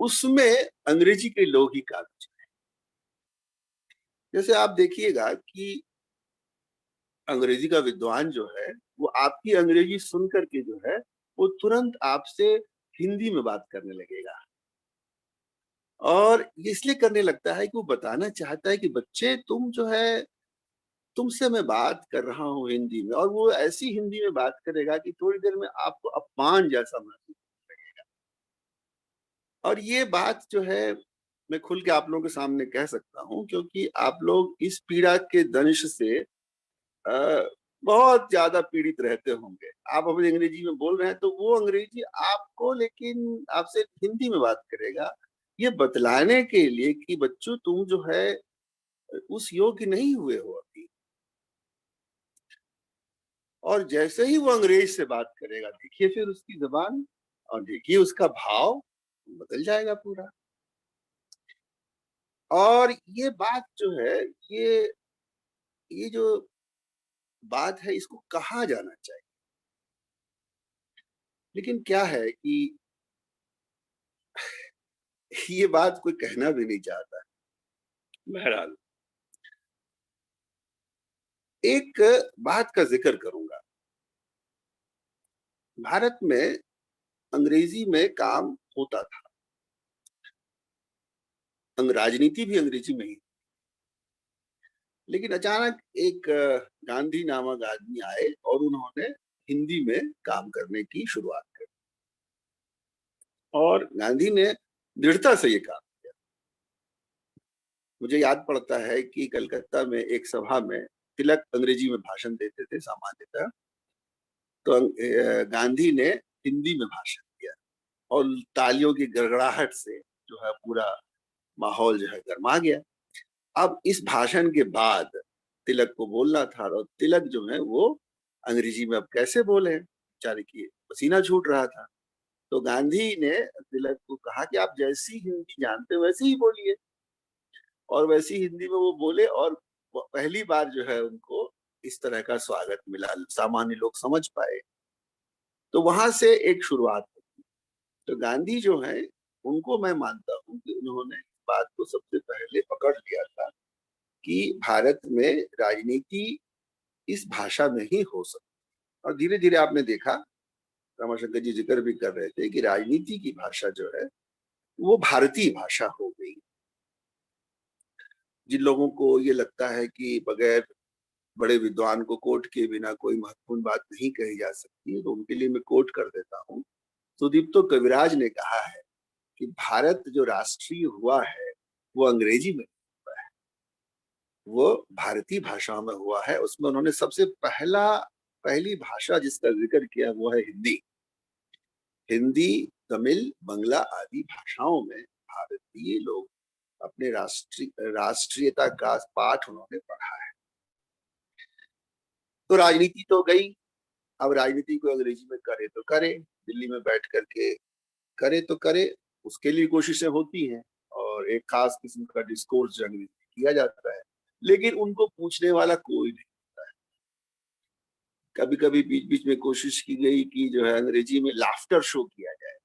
उसमें अंग्रेजी के लोग ही काबिज हैं। जैसे आप देखिएगा कि अंग्रेजी का विद्वान जो है वो आपकी अंग्रेजी सुन करके जो है वो तुरंत आपसे हिंदी में बात करने लगेगा, और इसलिए करने लगता है कि वो बताना चाहता है कि बच्चे तुम जो है, तुमसे मैं बात कर रहा हूँ हिंदी में, और वो ऐसी हिंदी में बात करेगा कि थोड़ी देर में आपको अपमान जैसा महसूस लगेगा। और ये बात जो है मैं खुल के आप लोगों के सामने कह सकता हूँ, क्योंकि आप लोग इस पीड़ा के दंश से बहुत ज्यादा पीड़ित रहते होंगे। आप अपनी अंग्रेजी में बोल रहे हैं तो वो अंग्रेजी आपको लेकिन आपसे हिंदी में बात करेगा, ये बतलाने के लिए कि बच्चों तुम जो है उस योग्य नहीं हुए हो अभी। और जैसे ही वो अंग्रेज से बात करेगा, देखिए फिर उसकी जबान और देखिए उसका भाव बदल जाएगा पूरा। और ये बात जो है, ये जो बात है, इसको कहा जाना चाहिए, लेकिन क्या है कि ये बात कोई कहना भी नहीं चाहता है। बहरहाल एक बात का जिक्र करूंगा। भारत में अंग्रेजी में काम होता था, राजनीति भी अंग्रेजी में ही, लेकिन अचानक एक गांधी नामक आदमी आए और उन्होंने हिंदी में काम करने की शुरुआत की, और गांधी ने दृढ़ता से ये काम किया। मुझे याद पड़ता है कि कलकत्ता में एक सभा में तिलक अंग्रेजी में भाषण देते थे सामान्यतः, तो गांधी ने हिंदी में भाषण दिया, और तालियों की गड़गड़ाहट से जो है पूरा माहौल जो है गर्मा गया। अब इस भाषण के बाद तिलक को बोलना था, और तिलक जो है वो अंग्रेजी में अब कैसे बोले, बेचारे की पसीना छूट रहा था। तो गांधी ने तिलक को कहा कि आप जैसी हिंदी जानते हो वैसे ही बोलिए, और वैसी हिंदी में वो बोले, और पहली बार जो है उनको इस तरह का स्वागत मिला, सामान्य लोग समझ पाए। तो वहां से एक शुरुआत हुई। तो गांधी जो है उनको मैं मानता हूँ कि उन्होंने इस बात को सबसे पहले पकड़ लिया था कि भारत में राजनीति इस भाषा में ही हो सकती। और धीरे धीरे आपने देखा, रमाशंकर जी जिक्र भी कर रहे थे कि राजनीति की भाषा जो है वो भारतीय भाषा हो गई। जिन लोगों को ये लगता है कि बगैर बड़े विद्वान को कोट किए बिना कोई महत्वपूर्ण बात नहीं कही जा सकती है, तो उनके लिए मैं कोट कर देता हूँ। सुदीप्तो कविराज ने कहा है कि भारत जो राष्ट्रीय हुआ है वो अंग्रेजी में हुआ है, वो भारतीय भाषाओं में हुआ है। उसमें उन्होंने सबसे पहली भाषा जिसका जिक्र किया वो है हिंदी। हिंदी, तमिल, बंगला आदि भाषाओं में भारतीय लोग अपने राष्ट्रीयता का पाठ उन्होंने पढ़ा है। तो राजनीति तो गई, अब राजनीति को अंग्रेजी में करे तो करे, दिल्ली में बैठ करके करे तो करे, उसके लिए कोशिशें होती हैं और एक खास किस्म का डिस्कोर्स जनरली किया जाता है, लेकिन उनको पूछने वाला कोई नहीं होता है। कभी कभी बीच बीच में कोशिश की गई कि जो है अंग्रेजी में लाफ्टर शो किया जाए,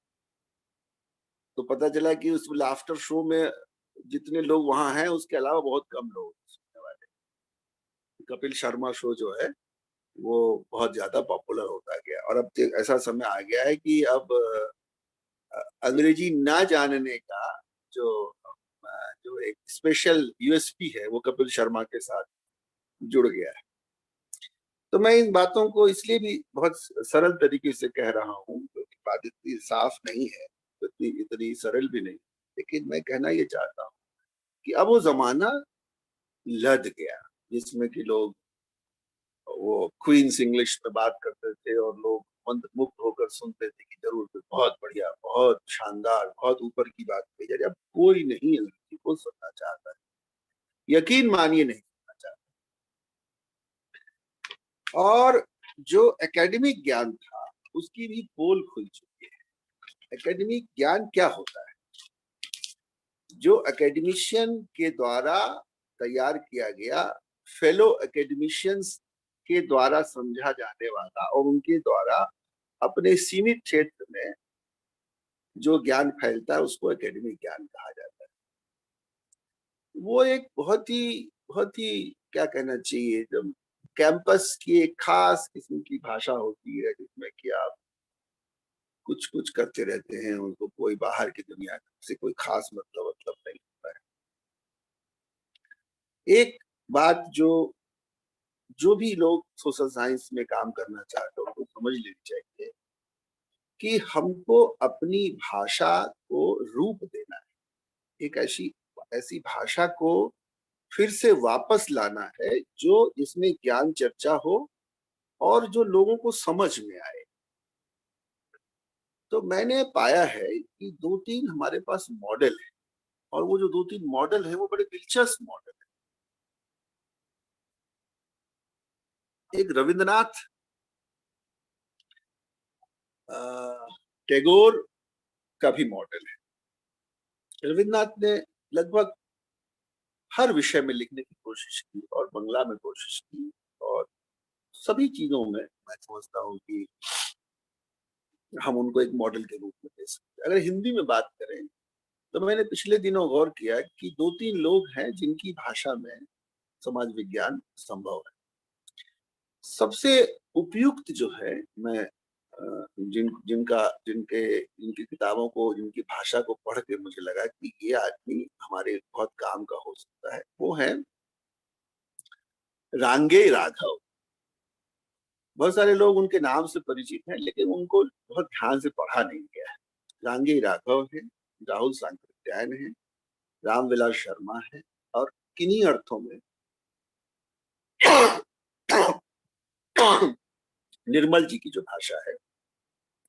तो पता चला कि उस लाफ्टर शो में जितने लोग वहां हैं उसके अलावा बहुत कम लोग सुनने वाले। कपिल शर्मा शो जो है वो बहुत ज्यादा पॉपुलर होता गया और अब ऐसा समय आ गया है कि अब अंग्रेजी ना जानने का जो जो एक स्पेशल यूएसपी है वो कपिल शर्मा के साथ जुड़ गया है। तो मैं इन बातों को इसलिए भी बहुत सरल तरीके से कह रहा हूँ क्योंकि बात इतनी साफ नहीं है, इतनी सरल भी नहीं, लेकिन मैं कहना ये चाहता हूँ कि अब वो जमाना लद गया जिसमें कि लोग वो क्वींस इंग्लिश में बात करते थे और लोग मंत्रमुग्ध होकर सुनते थे कि जरूर बहुत बढ़िया, बहुत शानदार, बहुत ऊपर की बात कही जा रही है। अब कोई नहीं अंग्रेजी को सुनना चाहता है, यकीन मानिए नहीं सुनना चाहता। और जो एकेडमिक ज्ञान था उसकी भी पोल खुल चुकी है। एकेडमिक ज्ञान क्या होता है? जो एकेडमिशियन के द्वारा तैयार किया गया, फेलो एकेडमिशियंस के द्वारा समझा जाने वाला और उनके द्वारा अपने सीमित क्षेत्र में जो ज्ञान फैलता है उसको एकेडमिक ज्ञान कहा जाता है। वो एक बहुत ही क्या कहना चाहिए, जब कैंपस की एक खास किस्म की भाषा होती है जिसमें कि आप कुछ कुछ करते रहते हैं, उनको कोई बाहर की दुनिया से कोई खास मतलब नहीं होता है। एक बात जो भी लोग सोशल साइंस में काम करना चाहते हैं उनको समझ लेनी चाहिए कि हमको अपनी भाषा को रूप देना है, एक ऐसी भाषा को फिर से वापस लाना है जो जिसमें ज्ञान चर्चा हो और जो लोगों को समझ में आए। तो मैंने पाया है कि 2-3 हमारे पास मॉडल है और वो जो 2-3 मॉडल है वो बड़े दिलचस्प मॉडल है। एक रविंद्रनाथ टैगोर का भी मॉडल है। रविंद्रनाथ ने लगभग हर विषय में लिखने की कोशिश की और बंगला में कोशिश की और सभी चीजों में मैं समझता हूँ कि हम उनको एक मॉडल के रूप में दे सकते हैं। अगर हिंदी में बात करें तो मैंने पिछले दिनों गौर किया कि 2-3 लोग हैं जिनकी भाषा में समाज विज्ञान संभव है। सबसे उपयुक्त जो है, मैं जिनकी किताबों को, जिनकी भाषा को पढ़ के मुझे लगा कि ये आदमी हमारे बहुत काम का हो सकता है, वो है रांगे राघव। बहुत सारे लोग उनके नाम से परिचित हैं लेकिन उनको बहुत ध्यान से पढ़ा नहीं गया है। रांगे राघव है, राहुल सांकृत्यायन है, रामविलास शर्मा है और किन्हीं अर्थों में निर्मल जी की जो भाषा है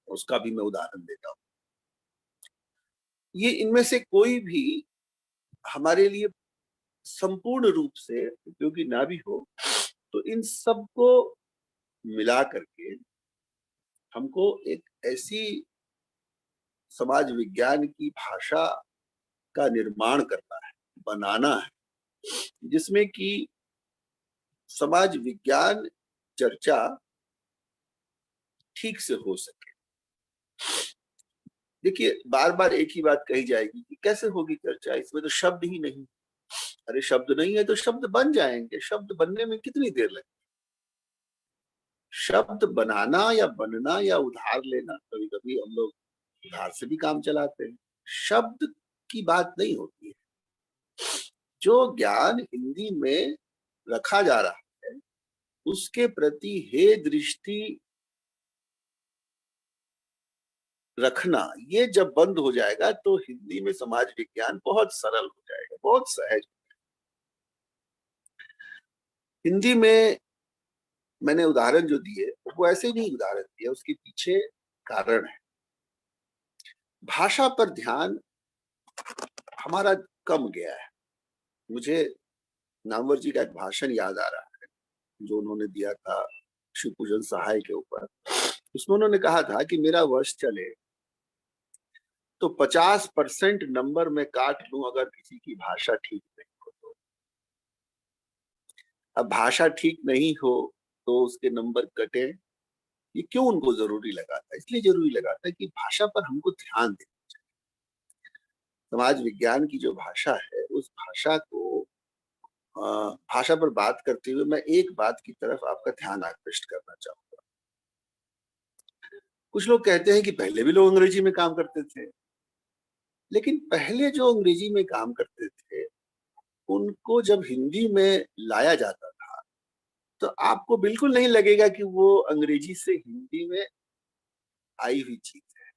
उसका भी मैं उदाहरण देता हूँ। ये इनमें से कोई भी हमारे लिए संपूर्ण रूप से उपयोगी ना भी हो, तो इन सबको मिला करके हमको एक ऐसी समाज विज्ञान की भाषा का निर्माण करना है, बनाना है, जिसमें कि समाज विज्ञान चर्चा ठीक से हो सके। देखिए, बार बार एक ही बात कही जाएगी कि कैसे होगी चर्चा, इसमें तो शब्द ही नहीं। अरे शब्द नहीं है तो शब्द बन जाएंगे, शब्द बनने में कितनी देर लगेगी? शब्द बनाना या बनना या उधार लेना, कभी कभी हम लोग उधार से भी काम चलाते हैं, शब्द की बात नहीं होती है। जो ज्ञान हिंदी में रखा जा रहा है उसके प्रति हे दृष्टि रखना, ये जब बंद हो जाएगा तो हिंदी में समाज विज्ञान बहुत सरल हो जाएगा, बहुत सहज। हिंदी में मैंने उदाहरण जो दिए वो ऐसे ही नहीं उदाहरण दिए, उसके पीछे कारण है। भाषा पर ध्यान हमारा कम गया है। मुझे नामवर जी का एक भाषण याद आ रहा है जो उन्होंने दिया था शिवपूजन सहाय के ऊपर। उसमें उन्होंने कहा था कि मेरा वश चले तो 50% नंबर में काट लूं अगर किसी की भाषा ठीक नहीं हो तो। अब भाषा ठीक नहीं हो तो उसके नंबर कटे, ये क्यों उनको जरूरी लगाता है? इसलिए जरूरी लगाता है कि भाषा पर हमको ध्यान देना चाहिए। समाज विज्ञान की जो भाषा है उस भाषा को भाषा पर बात करते हुए मैं एक बात की तरफ आपका ध्यान आकृष्ट करना चाहूंगा। कुछ लोग कहते हैं कि पहले भी लोग अंग्रेजी में काम करते थे, लेकिन पहले जो अंग्रेजी में काम करते थे उनको जब हिंदी में लाया जाता था तो आपको बिल्कुल नहीं लगेगा कि वो अंग्रेजी से हिंदी में आई हुई चीज है।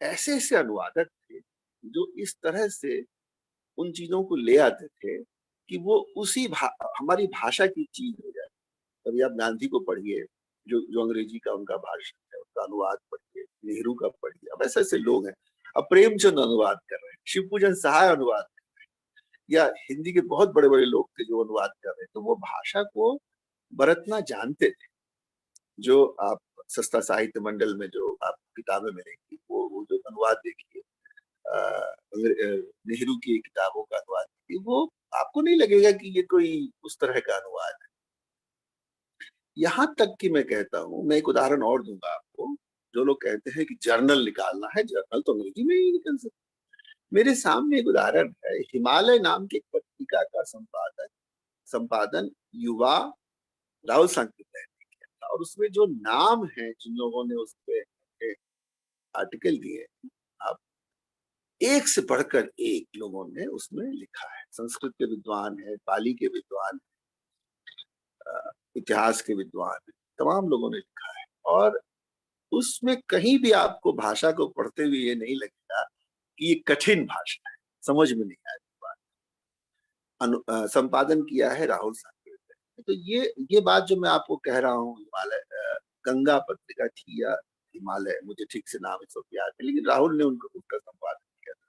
ऐसे ऐसे अनुवादक थे जो इस तरह से उन चीजों को ले आते थे कि वो उसी हमारी भाषा की चीज हो जाए। कभी आप गांधी को पढ़िए, जो अंग्रेजी का उनका भाषण है उसका अनुवाद पढ़िए, नेहरू का पढ़िए, अब ऐसे ऐसे लोग हैं। अब प्रेमचंद अनुवाद कर रहे हैं, शिवपूजन सहाय अनुवाद कर रहे हैं, या हिंदी के बहुत बड़े बड़े लोग थे जो अनुवाद कर रहे हैं। तो वो भाषा को बरतना जानते थे। जो आप सस्ता साहित्य मंडल में जो आप किताबें मिलेंगी वो जो अनुवाद देखिए, नेहरू की किताबों का अनुवाद देखिए, वो आपको नहीं लगेगा कि ये कोई उस तरह का अनुवाद है। यहां तक कि मैं कहता हूं, मैं एक उदाहरण और दूंगा आपको। जो लोग कहते हैं कि जर्नल निकालना है, जर्नल तो अंग्रेजी में ही निकल सकता। मेरे सामने एक उदाहरण है, हिमालय नाम की एक पत्रिका का संपादन युवा राहुल सांकृत ने किया था, और उसमें जो नाम है जिन लोगों ने उस पे आर्टिकल दिए, आप एक से बढ़कर एक लोगों ने उसमें लिखा है। संस्कृत के विद्वान है, पाली के विद्वान, इतिहास के विद्वान, तमाम लोगों ने लिखा है। और उसमें कहीं भी आपको भाषा को पढ़ते हुए ये नहीं लगेगा कि ये कठिन भाषा है, समझ में नहीं आएगी बात। संपादन किया है राहुल सांकृत ने। तो ये बात जो मैं आपको कह रहा हूँ, हिमालय गंगा पत्रिका थी या हिमालय, मुझे ठीक से नाम इस वक्त याद है, लेकिन राहुल ने उसका संपादन किया था।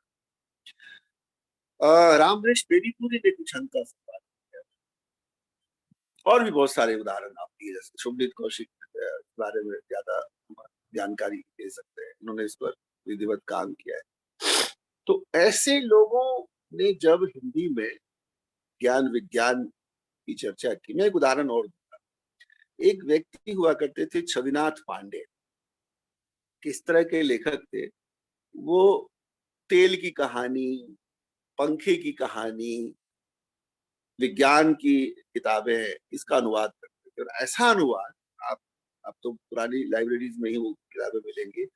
रामवृक्ष बेनीपुरी ने कुछ अंक का संपादन किया था। और भी बहुत सारे उदाहरण आप दिए, जैसे शुभजीत कौशिक बारे में ज्यादा जानकारी दे सकते हैं, उन्होंने इस पर विधिवत काम किया है। तो ऐसे लोगों ने जब हिंदी में ज्ञान विज्ञान की चर्चा की, मैं एक उदाहरण और दूंगा। एक व्यक्ति हुआ करते थे छविनाथ पांडे, किस तरह के लेखक थे वो? तेल की कहानी, पंखे की कहानी, विज्ञान की किताबें, इसका अनुवाद करते थे। और ऐसा अनुवाद आप तो पुरानी लाइब्रेरीज में ही वो किताबें मिलेंगी,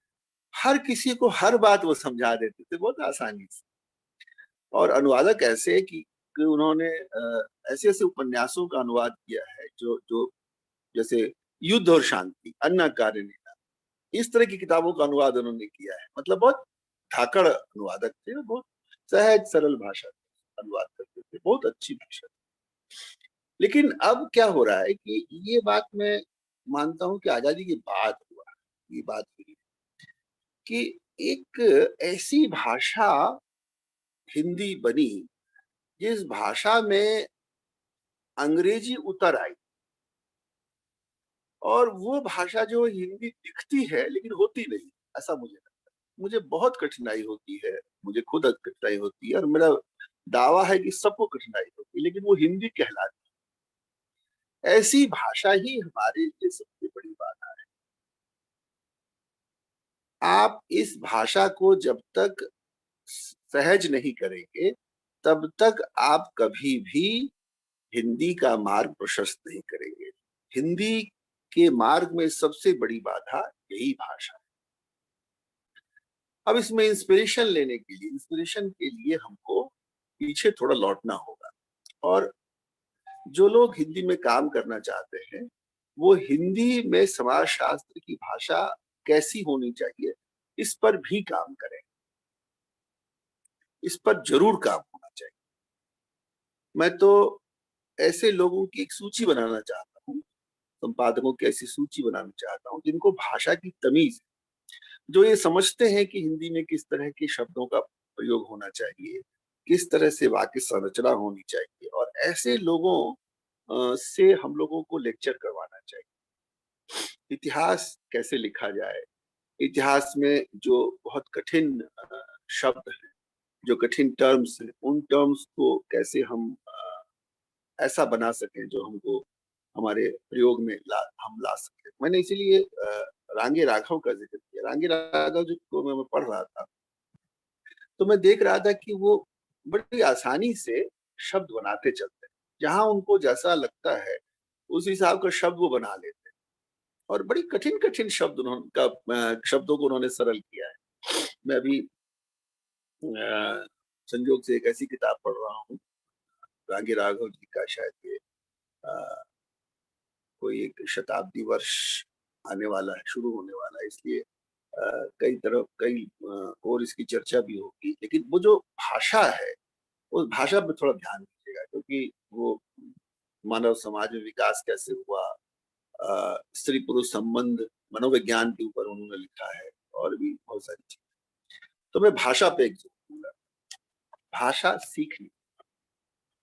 हर किसी को हर बात वो समझा देते थे बहुत आसानी से। और अनुवादक ऐसे कि उन्होंने ऐसे ऐसे उपन्यासों का अनुवाद किया है जो जैसे युद्ध और शांति, अन्ना कारेनिना, इस तरह की किताबों का अनुवाद उन्होंने किया है। मतलब बहुत धाकड़ अनुवादक थे, बहुत सहज सरल भाषा अनुवाद करते थे, बहुत अच्छी भाषा। लेकिन अब क्या हो रहा है कि ये बात मैं मानता हूं कि आजादी के बाद हुआ, ये बात हुई कि एक ऐसी भाषा हिंदी बनी जिस भाषा में अंग्रेजी उतर आई, और वो भाषा जो हिंदी दिखती है लेकिन होती नहीं, ऐसा मुझे लगता है। मुझे बहुत कठिनाई होती है, मुझे खुद कठिनाई होती है, और मेरा दावा है कि सबको कठिनाई होती है, लेकिन वो हिंदी कहलाती है। ऐसी भाषा ही हमारे लिए सबसे बड़ी बात है। आप इस भाषा को जब तक सहज नहीं करेंगे तब तक आप कभी भी हिंदी का मार्ग प्रशस्त नहीं करेंगे। हिंदी के मार्ग में सबसे बड़ी बाधा यही भाषा है। अब इसमें इंस्पिरेशन के लिए हमको पीछे थोड़ा लौटना होगा। और जो लोग हिंदी में काम करना चाहते हैं वो हिंदी में समाजशास्त्र की भाषा कैसी होनी चाहिए इस पर भी काम करें, इस पर जरूर काम होना चाहिए। मैं तो ऐसे लोगों की एक सूची बनाना चाहता हूँ, संपादकों की ऐसी सूची बनाना चाहता हूँ जिनको भाषा की तमीज, जो ये समझते हैं कि हिंदी में किस तरह के शब्दों का प्रयोग होना चाहिए, किस तरह से वाक्य संरचना होनी चाहिए, और ऐसे लोगों से हम लोगों को लेक्चर करवाना चाहिए। इतिहास कैसे लिखा जाए, इतिहास में जो बहुत कठिन शब्द हैं, जो कठिन टर्म्स हैं, उन टर्म्स को कैसे हम ऐसा बना सकें जो हमको हमारे प्रयोग में हम ला सकें। मैंने इसीलिए रांगे राघव का जिक्र किया। रांगे राघव जो को मैं पढ़ रहा था तो मैं देख रहा था कि वो बड़ी आसानी से शब्द बनाते चलते हैं, जहां उनको जैसा लगता है उस हिसाब का शब्द वो बना लेते हैं, और बड़ी कठिन कठिन शब्द शब्दों को उन्होंने सरल किया है। मैं अभी संयोग से एक ऐसी किताब पढ़ रहा हूँ, रांगे राघव जी का, शायद ये कोई एक शताब्दी वर्ष आने वाला है, शुरू होने वाला है, इसलिए कई और इसकी चर्चा भी होगी। लेकिन वो जो भाषा है उस भाषा पे थोड़ा ध्यान दीजिएगा, क्योंकि वो मानव समाज में विकास कैसे हुआ, स्त्री पुरुष संबंध, मनोविज्ञान के ऊपर उन्होंने लिखा है, और भी बहुत सारी चीजें। तो मैं भाषा पे एक जोर, भाषा सीखनी,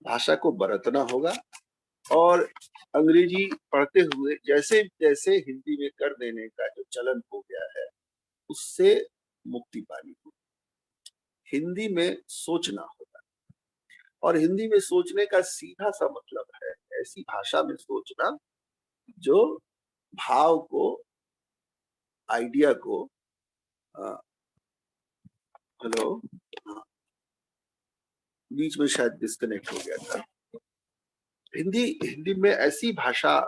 भाषा को बरतना होगा, और अंग्रेजी पढ़ते हुए जैसे जैसे हिंदी में कर देने का जो चलन हो गया है उससे मुक्ति पानी होगी। हिंदी में सोचना होगा, और हिंदी में सोचने का सीधा सा मतलब है ऐसी भाषा में सोचना जो भाव को, आइडिया को, हेलो, बीच में शायद डिस्कनेक्ट हो गया था। हिंदी में ऐसी भाषा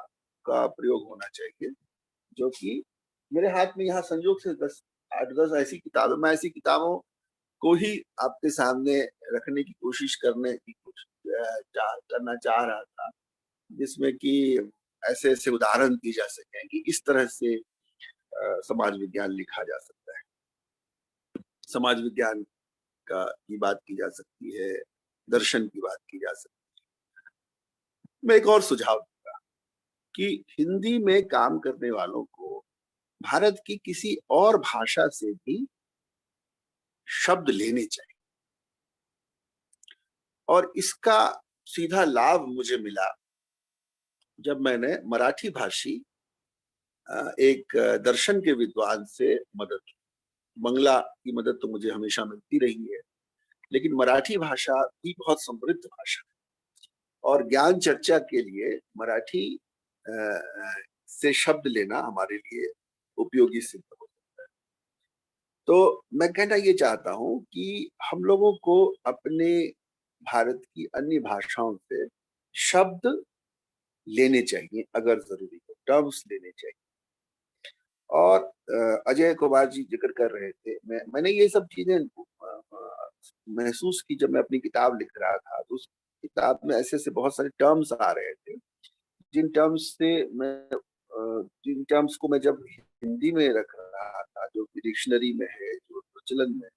का प्रयोग होना चाहिए जो कि, मेरे हाथ में यहाँ संयोग से 8-10 ऐसी किताबें, मैं ऐसी किताबों को ही आपके सामने रखने की कोशिश करना चाह रहा था, जिसमें कि ऐसे ऐसे उदाहरण दी जा सके कि इस तरह से समाज विज्ञान लिखा जा सकता है, समाज विज्ञान की बात की जा सकती है, दर्शन की बात की जा सकती है। मैं एक और सुझाव दूंगा कि हिंदी में काम करने वालों को भारत की किसी और भाषा से भी शब्द लेने चाहिए, और इसका सीधा लाभ मुझे मिला जब मैंने मराठी भाषी एक दर्शन के विद्वान से मदद की। बंगला की मदद तो मुझे हमेशा मिलती रही है, लेकिन मराठी भाषा भी बहुत समृद्ध भाषा है, और ज्ञान चर्चा के लिए मराठी से शब्द लेना हमारे लिए उपयोगी सिद्ध हो सकता है। तो मैं कहना ये चाहता हूं कि हम लोगों को अपने भारत की अन्य भाषाओं से शब्द लेने चाहिए, अगर जरूरी हो टर्म्स लेने चाहिए। और अजय कुमार जी जिक्र कर रहे थे, मैंने ये सब चीजें महसूस की जब मैं अपनी किताब लिख रहा था। तो उस किताब में ऐसे ऐसे बहुत सारे टर्म्स आ रहे थे जिन टर्म्स को मैं जब हिंदी में रख रहा था, जो डिक्शनरी में है, जो प्रचलन में है,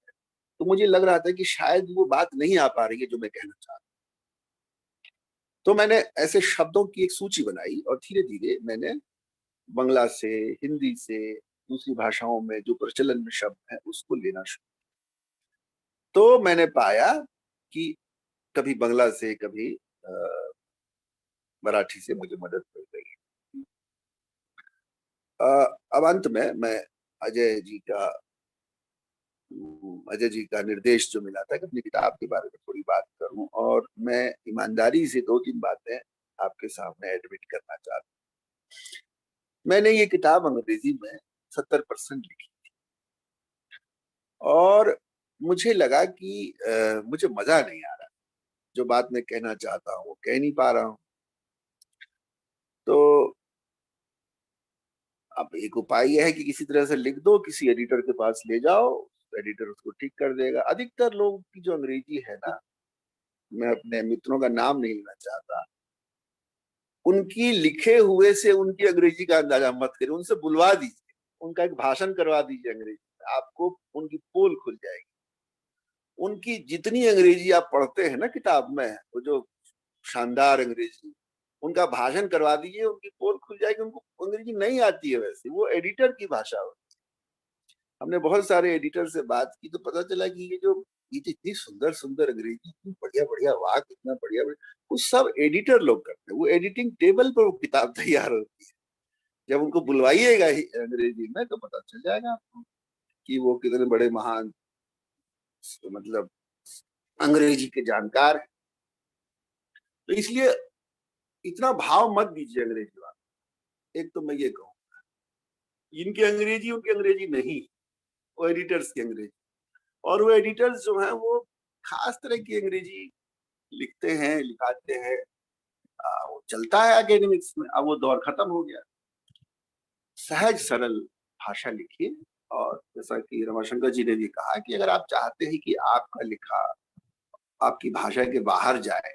तो मुझे लग रहा था कि शायद वो बात नहीं आ पा रही है जो मैं कहना चाहता हूँ। तो मैंने ऐसे शब्दों की एक सूची बनाई, और धीरे धीरे मैंने बंगला से, हिंदी से, दूसरी भाषाओं में जो प्रचलन में शब्द है उसको लेना शुरू। तो मैंने पाया कि कभी बंगला से, कभी मराठी से मुझे मदद मिल गई। अब अंत में मैं अजय जी का निर्देश जो मिला था कि अपनी किताब के बारे में थोड़ी बात करूं, और मैं ईमानदारी से 2-3 बातें आपके सामने एडमिट करना चाहता हूं। मैंने ये किताब अंग्रेजी में 70% लिखी थी, और मुझे लगा कि मुझे मजा नहीं आ रहा, जो बात मैं कहना चाहता हूँ वो कह नहीं पा रहा हूँ। तो अब एक उपाय यह है कि किसी तरह से लिख दो, किसी एडिटर के पास ले जाओ, एडिटर उसको ठीक कर देगा। अधिकतर लोग की जो अंग्रेजी है ना, मैं अपने मित्रों का नाम नहीं लेना चाहता, उनकी लिखे हुए से उनकी अंग्रेजी का अंदाजा मत करिए, उनसे बुलवा दीजिए, उनका एक भाषण करवा दीजिए अंग्रेजी में, आपको उनकी पोल खुल जाएगी। उनकी जितनी अंग्रेजी आप पढ़ते हैं ना किताब में, वो जो शानदार अंग्रेजी, उनका भाषण करवा दीजिए, उनकी पोल खुल जाएगी। उनको अंग्रेजी नहीं आती है वैसे, वो एडिटर की भाषा होती है। हमने बहुत सारे एडिटर से बात की तो पता चला कि ये जो इतनी सुंदर सुंदर अंग्रेजी, इतनी बढ़िया बढ़िया वाक्य, इतना बढ़िया वो सब एडिटर लोग करते हैं। वो एडिटिंग टेबल पर वो किताब तैयार होती है। जब उनको बुलवाइएगा अंग्रेजी में तो पता चल जाएगा आपको कि वो कितने बड़े महान मतलब अंग्रेजी के जानकार हैं। तो इसलिए इतना भाव मत दीजिए अंग्रेजी वाले। एक तो मैं ये कहूँगा, इनकी अंग्रेजी उनकी अंग्रेजी नहीं, वो एडिटर्स की अंग्रेजी। और वो एडिटर्स जो हैं वो खास तरह की अंग्रेजी लिखते हैं, लिखाते हैं। वो चलता है एकेडमिक्स में, अब वो दौर खत्म हो गया। सहज सरल भाषा लिखिए। और जैसा कि रमाशंकर जी ने भी कहा कि अगर आप चाहते हैं कि आपका लिखा आपकी भाषा के बाहर जाए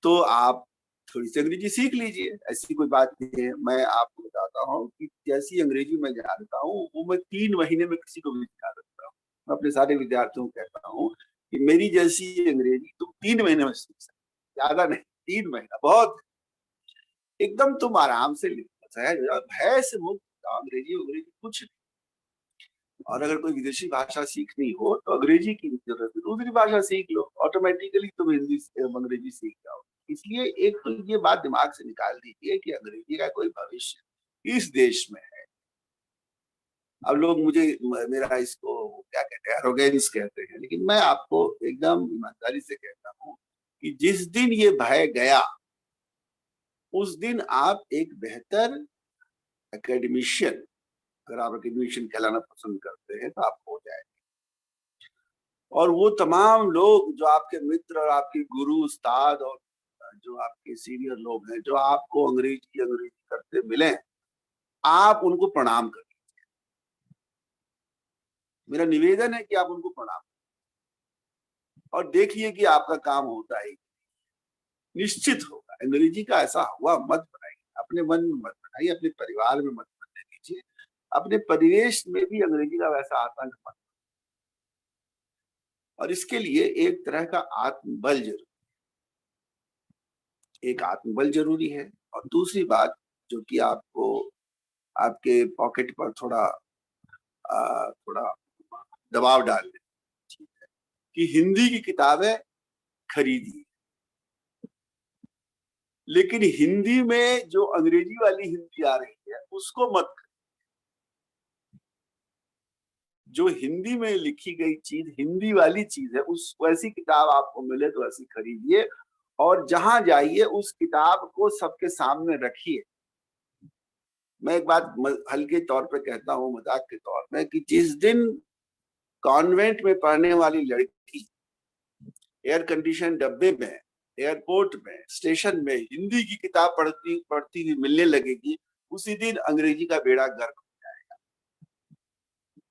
तो आप थोड़ी सी अंग्रेजी सीख लीजिए। ऐसी कोई बात नहीं है। मैं आपको बताता हूँ कि जैसी अंग्रेजी मैं जानता हूँ वो मैं 3 महीने में किसी को भी सिखा सकता हूँ। मैं अपने सारे विद्यार्थियों को कहता हूँ कि मेरी जैसी अंग्रेजी तुम 3 महीने में सीख सकते, ज्यादा नहीं, 3 महीना बहुत। एकदम तुम आराम से लिखो, सहज भय से मुक्त, अंग्रेजी कुछ नहीं। और अगर कोई विदेशी भाषा सीखनी हो तो अंग्रेजी की जरूरत है, दूसरी भाषा सीख लो, ऑटोमेटिकली तुम हिंदी अंग्रेजी सीख जाओ। इसलिए एक तो ये बात दिमाग से निकाल दीजिए कि अंग्रेजी का कोई भविष्य इस देश में है। अब लोग मेरा इसको क्या कहते हैं, एरोगेंस कहते हैं, लेकिन मैं आपको एकदम ईमानदारी से कहता हूँ कि जिस दिन ये भय गया उस दिन आप एक बेहतर एकेडमिशियन, अगर आप एकेडमिशियन कहलाना पसंद करते हैं तो आप हो जाएंगे। और वो तमाम लोग जो आपके मित्र और आपके गुरु उस्ताद और जो आपके सीनियर लोग हैं जो आपको अंग्रेजी करते मिले, आप उनको प्रणाम कर लीजिए। मेरा निवेदन है कि आप उनको प्रणाम करें और देखिए कि आपका काम होता है, निश्चित होगा। अंग्रेजी का ऐसा हुआ मत बनाइए, अपने मन में मत बनाइए, अपने परिवार में मत बनने दीजिए, अपने परिवेश में भी अंग्रेजी का वैसा आतंक मत। और इसके लिए एक तरह का आत्मबल जरूरी, एक आत्मबल जरूरी है। और दूसरी बात जो कि आपको आपके पॉकेट पर थोड़ा दबाव डाल दे कि हिंदी की किताबें खरीदी, लेकिन हिंदी में जो अंग्रेजी वाली हिंदी आ रही है उसको मत खरीदिए। जो हिंदी में लिखी गई चीज हिंदी वाली चीज है, उस वैसी किताब आपको मिले तो वैसी खरीदिए। और जहां जाइए उस किताब को सबके सामने रखिए। मैं एक बात हल्के तौर पे कहता हूँ, मजाक के तौर में, कि जिस दिन कॉन्वेंट में पढ़ने वाली लड़की एयर कंडीशन डब्बे में, एयरपोर्ट में, स्टेशन में हिंदी की किताब पढ़ती हुई मिलने लगेगी, उसी दिन अंग्रेजी का बेड़ा गर्क हो जाएगा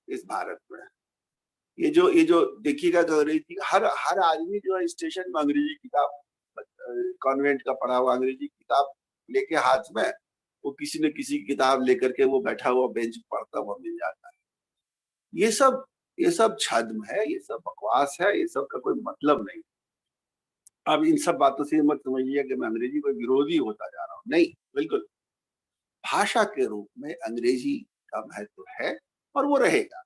इस भारत में। ये जो देखिएगा कि अंग्रेजी हर आदमी जो है स्टेशन में अंग्रेजी किताब, कॉन्वेंट का पढ़ा हुआ अंग्रेजी किताब लेके हाथ में, वो किसी न किसी किताब लेकर के वो बैठा हुआ बेंच पढ़ता हुआ मिल जाता है। ये सब छद्म है, ये सब बकवास है, ये सब का कोई मतलब नहीं। अब इन सब बातों से मत समझिए कि मैं अंग्रेजी कोई विरोधी होता जा रहा हूँ, नहीं, बिल्कुल। भाषा के रूप में अंग्रेजी का महत्व है और वो रहेगा,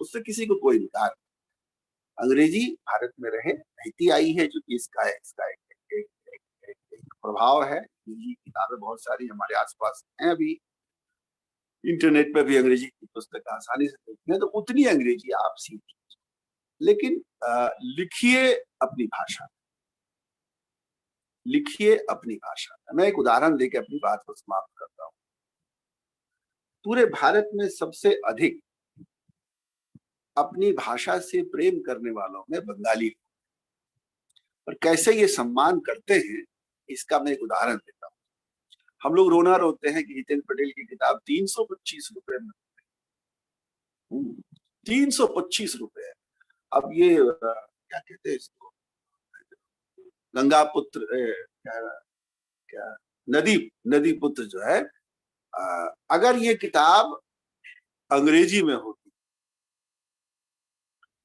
उससे किसी को कोई इनकार नहीं। अंग्रेजी भारत में रहे, रहती आई है, जो कि इसका एक प्रभाव है। अंग्रेजी किताबें बहुत सारी हमारे आसपास हैं, अभी इंटरनेट पर भी अंग्रेजी की पुस्तक आसानी से देखते हैं, तो उतनी अंग्रेजी आप सीख लीजिए। लेकिन लिखिए अपनी भाषा, लिखिए अपनी भाषा। मैं एक उदाहरण देकर अपनी बात को समाप्त करता हूँ। पूरे भारत में सबसे अधिक अपनी भाषा से प्रेम करने वालों में बंगाली लोग, और कैसे ये सम्मान करते हैं इसका मैं एक उदाहरण देता हूँ। हम लोग रोना रोते हैं कि हितेंद्र पटेल की किताब 325 रुपए में, 325 रुपए। अब ये क्या कहते हैं इसको, गंगा पुत्र क्या नदी नदी पुत्र जो है, अगर ये किताब अंग्रेजी में होती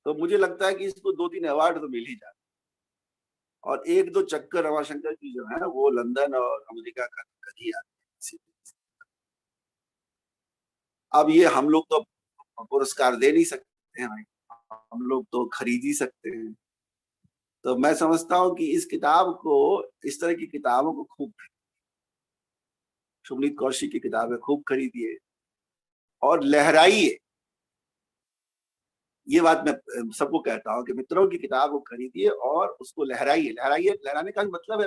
तो मुझे लगता है कि इसको 2-3 अवार्ड तो मिल ही जाते, और 1-2 चक्कर रमाशंकर की जो है वो लंदन और अमेरिका का कभी आती है। अब ये हम लोग तो पुरस्कार दे नहीं सकते हैं भाई, हम लोग तो खरीद ही सकते हैं। तो मैं समझता हूँ कि इस किताब को, इस तरह की किताबों को खूब, सुमित कौशिक की किताबें खूब खरीदिए और लहराइए। ये बात मैं सबको कहता हूँ कि मित्रों की किताब को खरीदिए और उसको लहराइए। लहराने का मतलब है,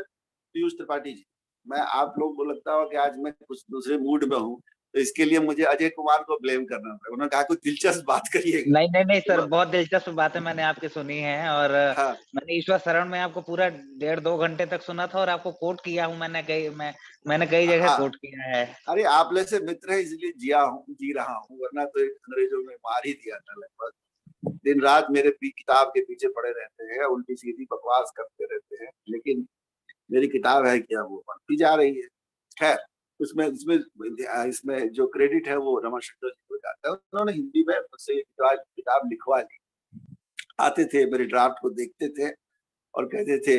पीयूष त्रिपाठी जी, मैं आप लोगों को लगता हो कि आज मैं कुछ दूसरे मूड में हूँ, तो इसके लिए मुझे अजय कुमार को ब्लेम करना पड़ेगा। उन्होंने कहा कुछ दिलचस्प बात करिएगा। नहीं सर, बहुत दिलचस्प बातें मैंने आपकी सुनी है, और हाँ। मैंने ईश्वर शरण में आपको पूरा 1.5-2 घंटे तक सुना था, और आपको कोट किया हूँ मैंने कई जगह कोट किया है। अरे आप लोग से मित्र है इसलिए जी रहा हूँ, वरना तो अंग्रेजों ने मार ही दिया था लगभग। दिन रात मेरे किताब के पीछे पड़े रहते हैं, उल्टी सीधी बकवास करते रहते हैं, लेकिन मेरी किताब है क्या, वो बढ़ती जा रही है। खैर, इसमें जो क्रेडिट है वो रमाशंकर जी को जाता है। उन्होंने हिंदी में मुझसे ये किताब लिखवा ली। आते थे, मेरे ड्राफ्ट को देखते थे और कहते थे,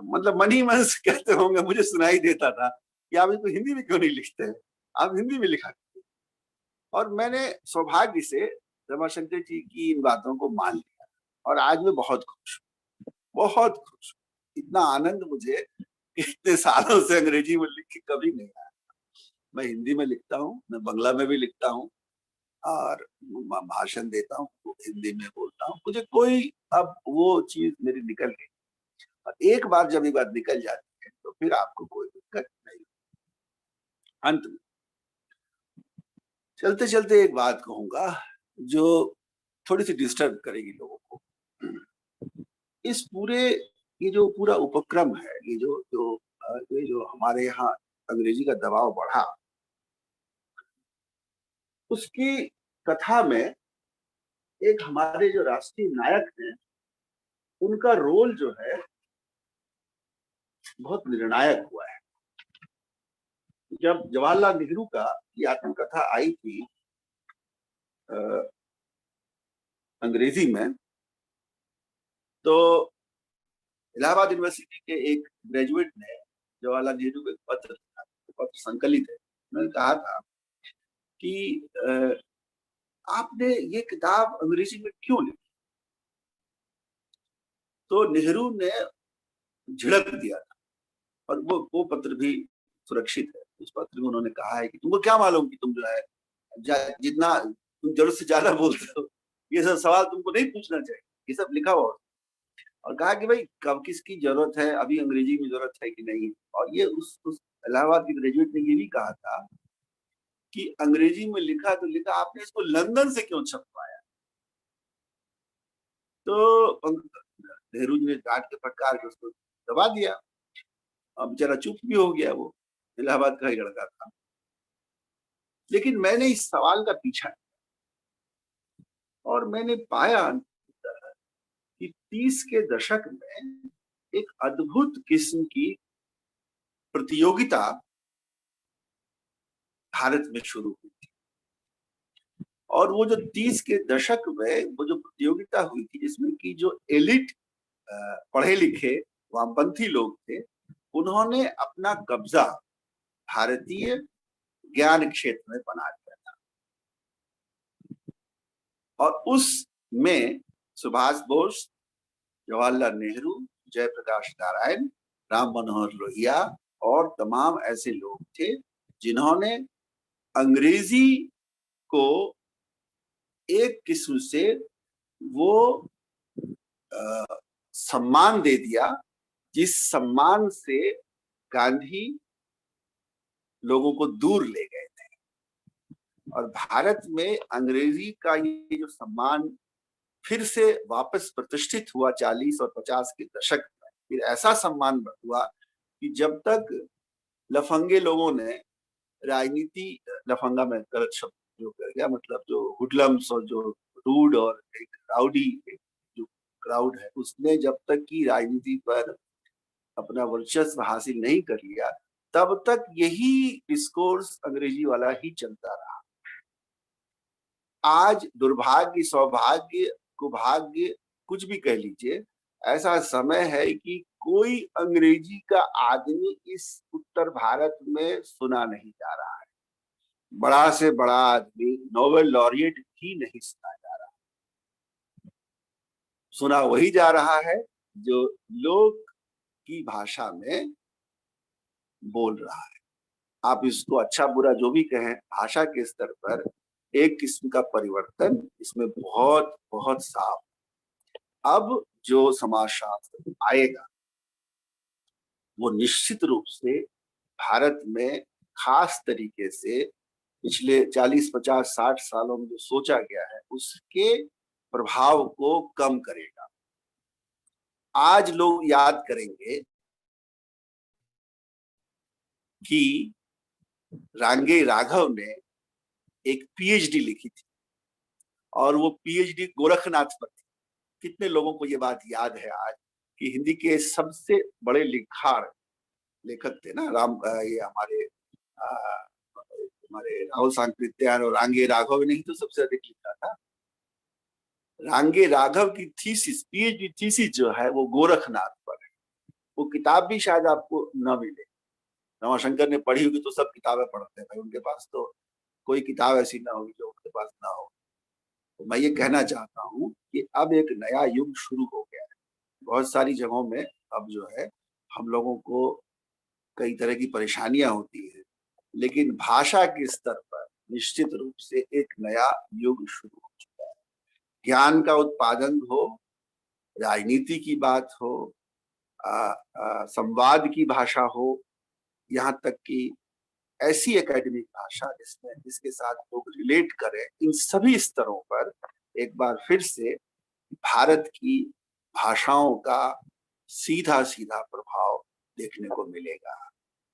मतलब मन ही मन से कहते होंगे, मुझे सुनाई देता था कि आप इसको हिंदी में क्यों नहीं लिखते हैं, आप हिंदी में लिखा। और मैंने सौभाग्य से रमाशंकर जी की इन बातों को मान लिया, और आज मैं बहुत खुश हूँ, बहुत खुश हूँ। इतना आनंद मुझे इतने सालों से अंग्रेजी में लिख के कभी नहीं आया। मैं हिंदी में लिखता हूँ, मैं बंगला में भी लिखता हूँ, और भाषण देता हूँ, हिंदी में बोलता हूँ। मुझे कोई, अब वो चीज मेरी निकल गई, और एक बार जब ये बात निकल जाती है तो फिर आपको कोई दिक्कत नहीं। अंत में चलते चलते एक बात कहूंगा जो थोड़ी सी डिस्टर्ब करेगी लोगों को। इस पूरे, ये जो पूरा उपक्रम है, ये जो हमारे यहाँ अंग्रेजी का दबाव बढ़ा, उसकी कथा में एक हमारे जो राष्ट्रीय नायक हैं, उनका रोल जो है बहुत निर्णायक हुआ है। जब जवाहरलाल नेहरू का ये आत्मकथा आई थी अंग्रेजी में, तो इलाहाबाद यूनिवर्सिटी के एक ग्रेजुएट ने जवाहरलाल नेहरू को एक पत्र संकलित है, उन्होंने कहा था कि आपने ये किताब अंग्रेजी में क्यों लिखी? तो नेहरू ने झिड़क दिया था, और वो पत्र भी सुरक्षित है। उस पत्र में उन्होंने कहा है कि तुमको क्या मालूम कि तुम जो है जितना तुम जरूरत से ज्यादा बोलते हो, ये सब सवाल तुमको नहीं पूछना चाहिए, ये सब लिखा हुआ। और कहा कि भाई कब किसकी जरूरत है, अभी अंग्रेजी में जरूरत है कि नहीं। और ये उस इलाहाबाद के ग्रेजुएट ने ये भी कहा था कि अंग्रेजी में लिखा तो लिखा, आपने इसको लंदन से क्यों छपवाया? तो नेहरू जी ने डांट के फटकार के उसको दबा दिया। अब बेचारा चुप भी हो गया, वो इलाहाबाद का ही लड़का था। लेकिन मैंने इस सवाल का पीछा किया, और मैंने पाया कि 30 के दशक में एक अद्भुत किस्म की प्रतियोगिता भारत में शुरू हुई थी। और वो जो 30 के दशक में वो जो प्रतियोगिता हुई थी, जिसमें कि जो एलिट पढ़े लिखे वामपंथी लोग थे, उन्होंने अपना कब्जा भारतीय ज्ञान क्षेत्र में बना लिया था। और उसमें सुभाष बोस, जवाहरलाल नेहरू, जयप्रकाश नारायण, राम मनोहर लोहिया और तमाम ऐसे लोग थे जिन्होंने अंग्रेजी को एक किस्म से वो सम्मान दे दिया, जिस सम्मान से गांधी लोगों को दूर ले गए थे। और भारत में अंग्रेजी का ये जो सम्मान फिर से वापस प्रतिष्ठित हुआ 40 और 50 के दशक में, फिर ऐसा सम्मान हुआ कि जब तक लफंगे लोगों ने राजनीति, लफंगा में गलत शब्द जो कर गया, मतलब जो हुडलम्स और जो रूड और एक राउडी जो क्राउड है, उसने जब तक की राजनीति पर अपना वर्चस्व हासिल नहीं कर लिया, तब तक यही डिस्कोर्स अंग्रेजी वाला ही चलता रहा। आज दुर्भाग्य, सौभाग्य, कुभाग्य, कुछ भी कह लीजिए, ऐसा समय है कि कोई अंग्रेजी का आदमी इस उत्तर भारत में सुना नहीं जा रहा है। बड़ा से बड़ा आदमी, नोबेल लॉरिएट भी नहीं सुना जा रहा। सुना वही जा रहा है जो लोक की भाषा में बोल रहा है। आप इसको अच्छा बुरा जो भी कहें, भाषा के स्तर पर एक किस्म का परिवर्तन इसमें बहुत बहुत साफ। अब जो समाजशास्त्र आएगा वो निश्चित रूप से भारत में खास तरीके से पिछले 40, 50, 60 सालों में जो सोचा गया है उसके प्रभाव को कम करेगा। आज लोग याद करेंगे कि रांगे राघव ने एक पीएचडी लिखी थी और वो पीएचडी गोरखनाथ पर थी। कितने लोगों को ये बात याद है आज कि हिंदी के सबसे बड़े लेखक थे ना, ये हमारे राहुल सांकृत्यायन और रांगे राघव ने ही तो सबसे अधिक लिखा था। रांगे राघव की थीसिस, पीएचडी थीसिस जो है वो गोरखनाथ पर है। वो किताब भी शायद आपको न मिले। रमाशंकर ने पढ़ी होगी तो सब किताबें पढ़ते हैं भाई, उनके पास तो कोई किताब ऐसी ना होगी जो उनके पास ना हो। तो मैं ये कहना चाहता हूँ कि अब एक नया युग शुरू हो गया है। बहुत सारी जगहों में अब जो है हम लोगों को कई तरह की परेशानियां होती है, लेकिन भाषा के स्तर पर निश्चित रूप से एक नया युग शुरू हो चुका है। ज्ञान का उत्पादन हो, राजनीति की बात हो, संवाद की भाषा हो, यहाँ तक कि ऐसी एकेडमिक भाषा जिसमें जिसके साथ लोग रिलेट करें, इन सभी स्तरों पर एक बार फिर से भारत की भाषाओं का सीधा सीधा प्रभाव देखने को मिलेगा।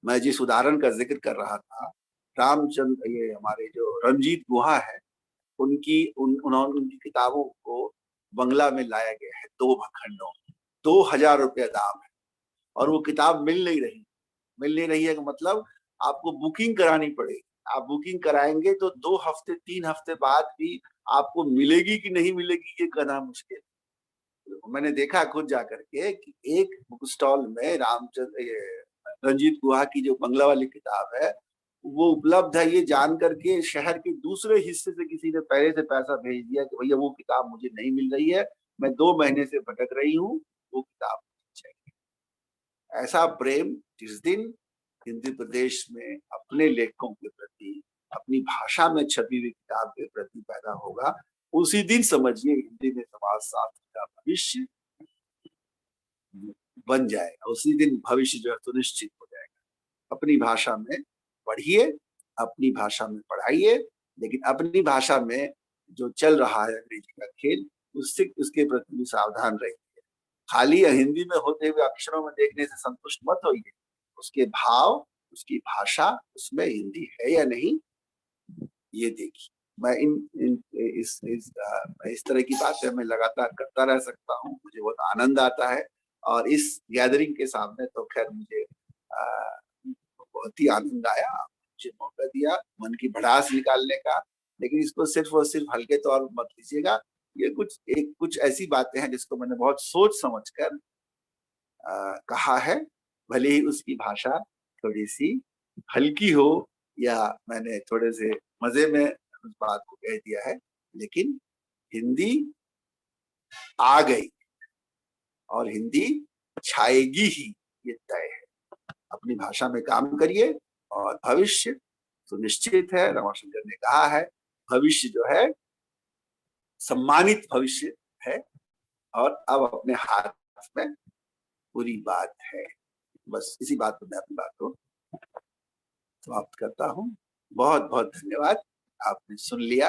मैं जिस उदाहरण का जिक्र कर रहा था, रामचंद्र, ये हमारे जो रणजीत गुहा है, उनकी किताबों को बंगला में लाया गया है 2 खंडों, 2000 रुपया दाम है और वो किताब मिल नहीं रही है। मतलब आपको बुकिंग करानी पड़ेगी। आप बुकिंग कराएंगे तो 2 हफ्ते 3 हफ्ते बाद भी आपको मिलेगी कि नहीं मिलेगी ये कहना मुश्किल। मैंने देखा खुद जाकर के कि एक बुक स्टॉल में रंजीत गुहा की जो बंगला वाली किताब है वो उपलब्ध है, ये जान करके शहर के दूसरे हिस्से से किसी ने पहले से पैसा भेज दिया कि भैया वो किताब मुझे नहीं मिल रही है, मैं 2 महीने से भटक रही हूँ, वो किताब चाहिए। ऐसा प्रेम जिस दिन हिंदी प्रदेश में अपने लेखकों के प्रति, अपनी भाषा में छपी हुई किताब के प्रति पैदा होगा, उसी दिन समझिए हिंदी में समाजशास्त्र का भविष्य बन जाएगा। उसी दिन भविष्य जो है सुनिश्चित हो जाएगा। अपनी भाषा में पढ़िए, अपनी भाषा में पढ़ाइए, लेकिन अपनी भाषा में जो चल रहा है अंग्रेजी का खेल, उसके प्रति भी सावधान रहिए। खाली हिंदी में होते हुए अक्षरों में देखने से संतुष्ट मत होइए। उसके भाव, उसकी भाषा, उसमें हिंदी है या नहीं, ये देखिए। मैं इस तरह की बातें मैं लगातार करता रह सकता हूँ, मुझे बहुत आनंद आता है। और इस गैदरिंग के सामने तो खैर मुझे बहुत ही आनंद आया। मुझे मौका दिया मन की भड़ास निकालने का, लेकिन इसको सिर्फ और सिर्फ हल्के तौर पर मत लीजिएगा। ये कुछ ऐसी बातें हैं जिसको मैंने बहुत सोच समझ कर कहा है, भले ही उसकी भाषा थोड़ी सी हल्की हो या मैंने थोड़े से मजे में उस बात को कह दिया है, लेकिन हिंदी आ गई और हिंदी छाएगी ही, ये तय है। अपनी भाषा में काम करिए और भविष्य तो निश्चित है। रमाशंकर ने कहा है भविष्य जो है सम्मानित भविष्य है और अब अपने हाथ में पूरी बात है। बस इसी बात पर मैं अपनी बात को समाप्त करता हूँ। बहुत बहुत धन्यवाद, आपने सुन लिया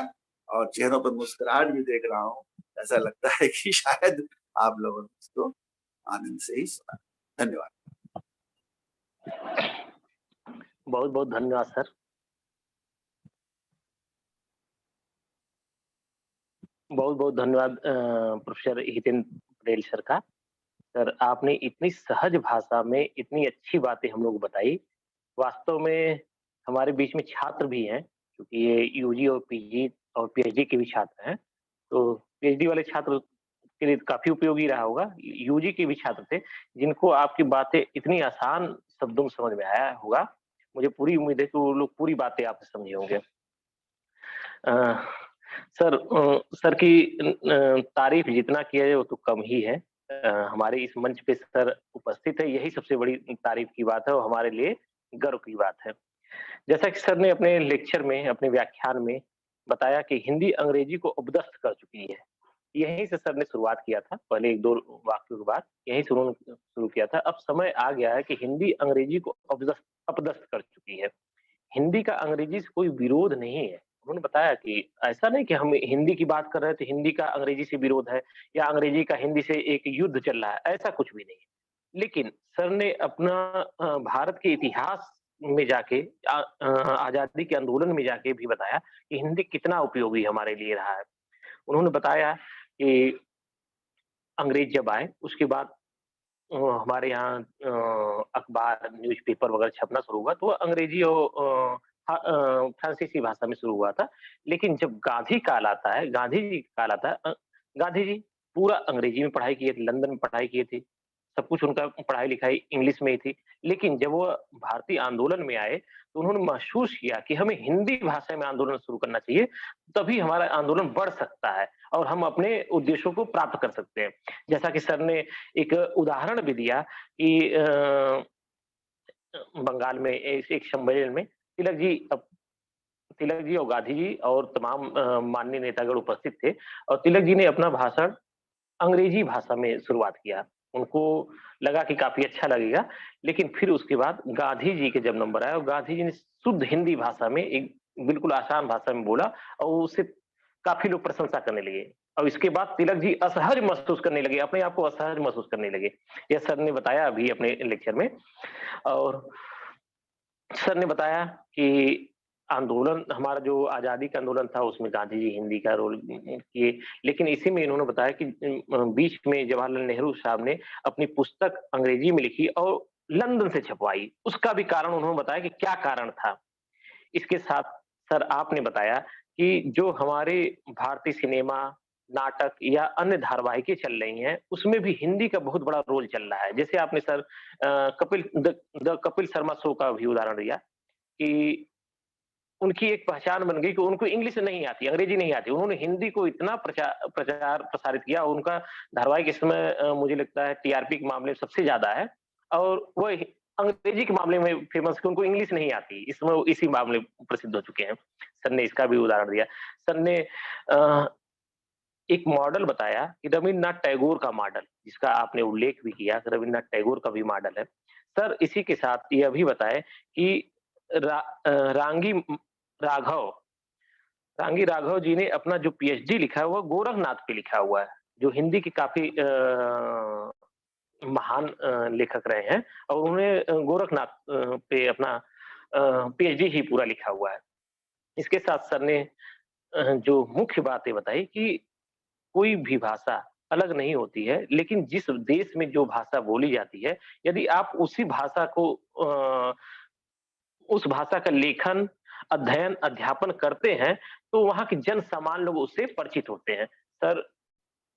और चेहरों पर मुस्कुराहट भी देख रहा हूँ। ऐसा लगता है कि शायद आप लोगों ने इसको आनंद से ही सुना। धन्यवाद। बहुत बहुत धन्यवाद सर। बहुत बहुत धन्यवाद प्रोफेसर हितेंद्र पटेल सर का। सर आपने इतनी सहज भाषा में इतनी अच्छी बातें हम लोग बताई, वास्तव में हमारे बीच में छात्र भी हैं, क्योंकि ये यूजी और पीजी और पीएचडी के भी छात्र हैं। तो पीएचडी वाले छात्र के लिए काफ़ी उपयोगी रहा होगा। यूजी के भी छात्र थे, जिनको आपकी बातें इतनी आसान शब्दों में समझ में आया होगा। मुझे पूरी उम्मीद है कि वो लोग पूरी बातें आपसे समझे होंगे। सर की तारीफ़ जितना किया जाए वो तो कम ही है। हमारे इस मंच पे सर उपस्थित है, यही सबसे बड़ी तारीफ़ की बात है और हमारे लिए गर्व की बात है। जैसा कि सर ने अपने लेक्चर में, अपने व्याख्यान में बताया कि हिंदी अंग्रेजी को उपदस्थ कर चुकी है। यहीं से सर ने शुरुआत किया था, पहले 1-2 वाक्यों के बाद यहीं से उन्होंने शुरू किया था। अब समय आ गया है कि हिंदी अंग्रेजी को अपदस्थ कर चुकी है। हिंदी का अंग्रेजी से कोई विरोध नहीं है। उन्होंने बताया कि ऐसा नहीं कि हम हिंदी की बात कर रहे हैं तो हिंदी का अंग्रेजी से विरोध है या अंग्रेजी का हिंदी से एक युद्ध चल रहा है, ऐसा कुछ भी नहीं है। लेकिन सर ने अपना भारत के इतिहास में जाके आज़ादी के आंदोलन में जाके भी बताया कि हिंदी कितना उपयोगी हमारे लिए रहा है। उन्होंने बताया कि अंग्रेज जब आए उसके बाद हमारे यहाँ अखबार, न्यूज़पेपर वगैरह छपना शुरू हुआ तो वो अंग्रेजी और फ्रांसीसी भाषा में शुरू हुआ था। लेकिन जब गांधी काल आता है, गांधी जी का काल आता है, गांधी जी पूरा अंग्रेजी में पढ़ाई किए थे, लंदन में पढ़ाई किए थे। सब कुछ उनका पढ़ाई-लिखाई इंग्लिश में ही थी। लेकिन जब वो भारतीय आंदोलन में आए, तो उन्होंने महसूस किया कि हमें हिंदी भाषा में आंदोलन शुरू करना चाहिए, तभी हमारा आंदोलन बढ़ सकता है और हम अपने उद्देश्यों को प्राप्त कर सकते हैं। जैसा कि सर ने एक उदाहरण भी दिया कि बंगाल में एक सम्मेलन में तिलक जी और गांधी जी और तमाम माननीय नेतागण उपस्थित थे और तिलक जी ने अपना भाषण अंग्रेजी भाषा में शुरुआत किया। उनको लगा कि काफ़ी अच्छा लगेगा, लेकिन फिर उसके बाद गांधी जी के जब नंबर आया और गांधी जी ने शुद्ध हिंदी भाषा में एक बिल्कुल आसान भाषा में बोला और उससे काफ़ी लोग प्रशंसा करने लगे। और इसके बाद तिलक जी असहज महसूस करने लगे, अपने आप को असहज महसूस करने लगे। यह सर ने बताया अभी अपने लेक्चर में और सर ने बताया कि आंदोलन हमारा जो आज़ादी का आंदोलन था उसमें गांधी जी हिंदी का रोल किए। लेकिन इसी में इन्होंने बताया कि बीच में जवाहरलाल नेहरू साहब ने अपनी पुस्तक अंग्रेजी में लिखी और लंदन से छपवाई। उसका भी कारण उन्होंने बताया कि क्या कारण था। इसके साथ सर आपने बताया कि जो हमारे भारतीय सिनेमा, नाटक या अन्य धारावाहिकें चल रही हैं, उसमें भी हिंदी का बहुत बड़ा रोल चल रहा है। जैसे आपने sir the Kapil Sharma show का भी उदाहरण दिया कि उनकी एक पहचान बन गई कि उनको इंग्लिश नहीं आती, अंग्रेजी नहीं आती। उन्होंने हिंदी को इतना प्रचार प्रसारित किया। उनका धारावाहिक इस समय मुझे लगता है टीआरपी के मामले में सबसे ज़्यादा है और वो अंग्रेजी के मामले में फेमस है, उनको इंग्लिश नहीं आती। इसमें वो इसी मामले में प्रसिद्ध हो चुके हैं। सर ने इसका भी उदाहरण दिया। सर ने एक मॉडल बताया कि रवीन्द्रनाथ टैगोर का मॉडल, जिसका आपने उल्लेख भी किया, रवीन्द्रनाथ टैगोर का भी मॉडल है। सर इसी के साथ यह भी बताएँ कि रांगी राघव रांगी राघव जी ने अपना जो पीएचडी लिखा है वो गोरखनाथ पे लिखा हुआ है, जो हिंदी के काफ़ी महान लेखक रहे हैं और उन्होंने गोरखनाथ पे अपना पीएचडी ही पूरा लिखा हुआ है। इसके साथ सर ने जो मुख्य बातें बताई कि कोई भी भाषा अलग नहीं होती है, लेकिन जिस देश में जो भाषा बोली जाती है, यदि आप उसी भाषा को उस भाषा का लेखन, अध्ययन, अध्यापन करते हैं, तो वहाँ के जन सामान्य लोग उससे परिचित होते हैं। सर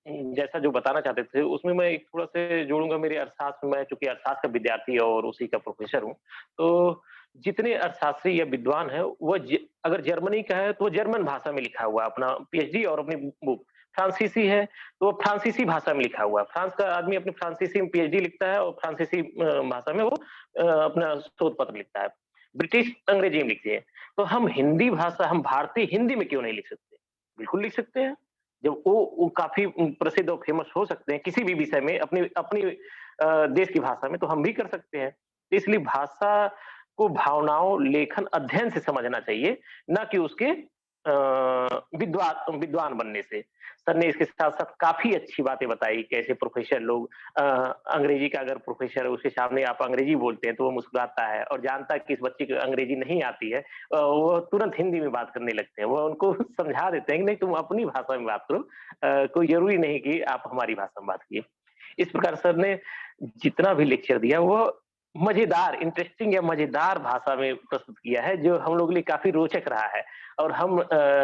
जैसा जो बताना चाहते थे, उसमें मैं एक थोड़ा-सा जोड़ूँगा मेरे अर्थशास्त्र में, मैं चूँकि अर्थशास्त्र का विद्यार्थी और उसी का प्रोफ़ेसर हूँ। तो जितने अर्थशास्त्री या विद्वान हैं, वो अगर जर्मनी का है, तो वो जर्मन भाषा में लिखा हुआ है अपना पीएचडी और अपनी बुक। फ्रांसीसी है, तो वो फ्रांसीसी भाषा में लिखा हुआ है। फ्रांस का आदमी अपनी फ्रांसीसी में पीएचडी लिखता है और फ्रांसीसी भाषा में वो अपना शोध पत्र लिखता है। ब्रिटिश अंग्रेजी में लिखते हैं। तो हम हिंदी भाषा, हम भारतीय हिंदी में क्यों नहीं लिख सकते? बिल्कुल लिख सकते हैं। जब वो काफ़ी प्रसिद्ध और फ़ेमस हो सकते हैं किसी भी विषय में अपनी अपनी देश की भाषा में, तो हम भी कर सकते हैं। इसलिए भाषा को भावनाओं, लेखन, अध्ययन से समझना चाहिए, ना कि उसके विद्वान बनने से। सर ने इसके साथ-साथ काफ़ी अच्छी बातें बताई, कैसे प्रोफ़ेसर लोग अंग्रेजी का अगर प्रोफ़ेसर है, उसके सामने आप अंग्रेजी बोलते हैं, तो वो मुस्कुराता है और जानता है कि इस बच्चे को अंग्रेजी नहीं आती है। वो तुरंत हिंदी में बात करने लगते हैं। वो उनको समझा देते हैं कि नहीं तुम अपनी भाषा में बात करो, कोई ज़रूरी नहीं कि आप हमारी भाषा में बात कीजिए। इस प्रकार सर ने जितना भी लेक्चर दिया वो मजेदार, इंटरेस्टिंग या मजेदार भाषा में प्रस्तुत किया है, जो हम लोगों के लिए काफ़ी रोचक रहा है। और हम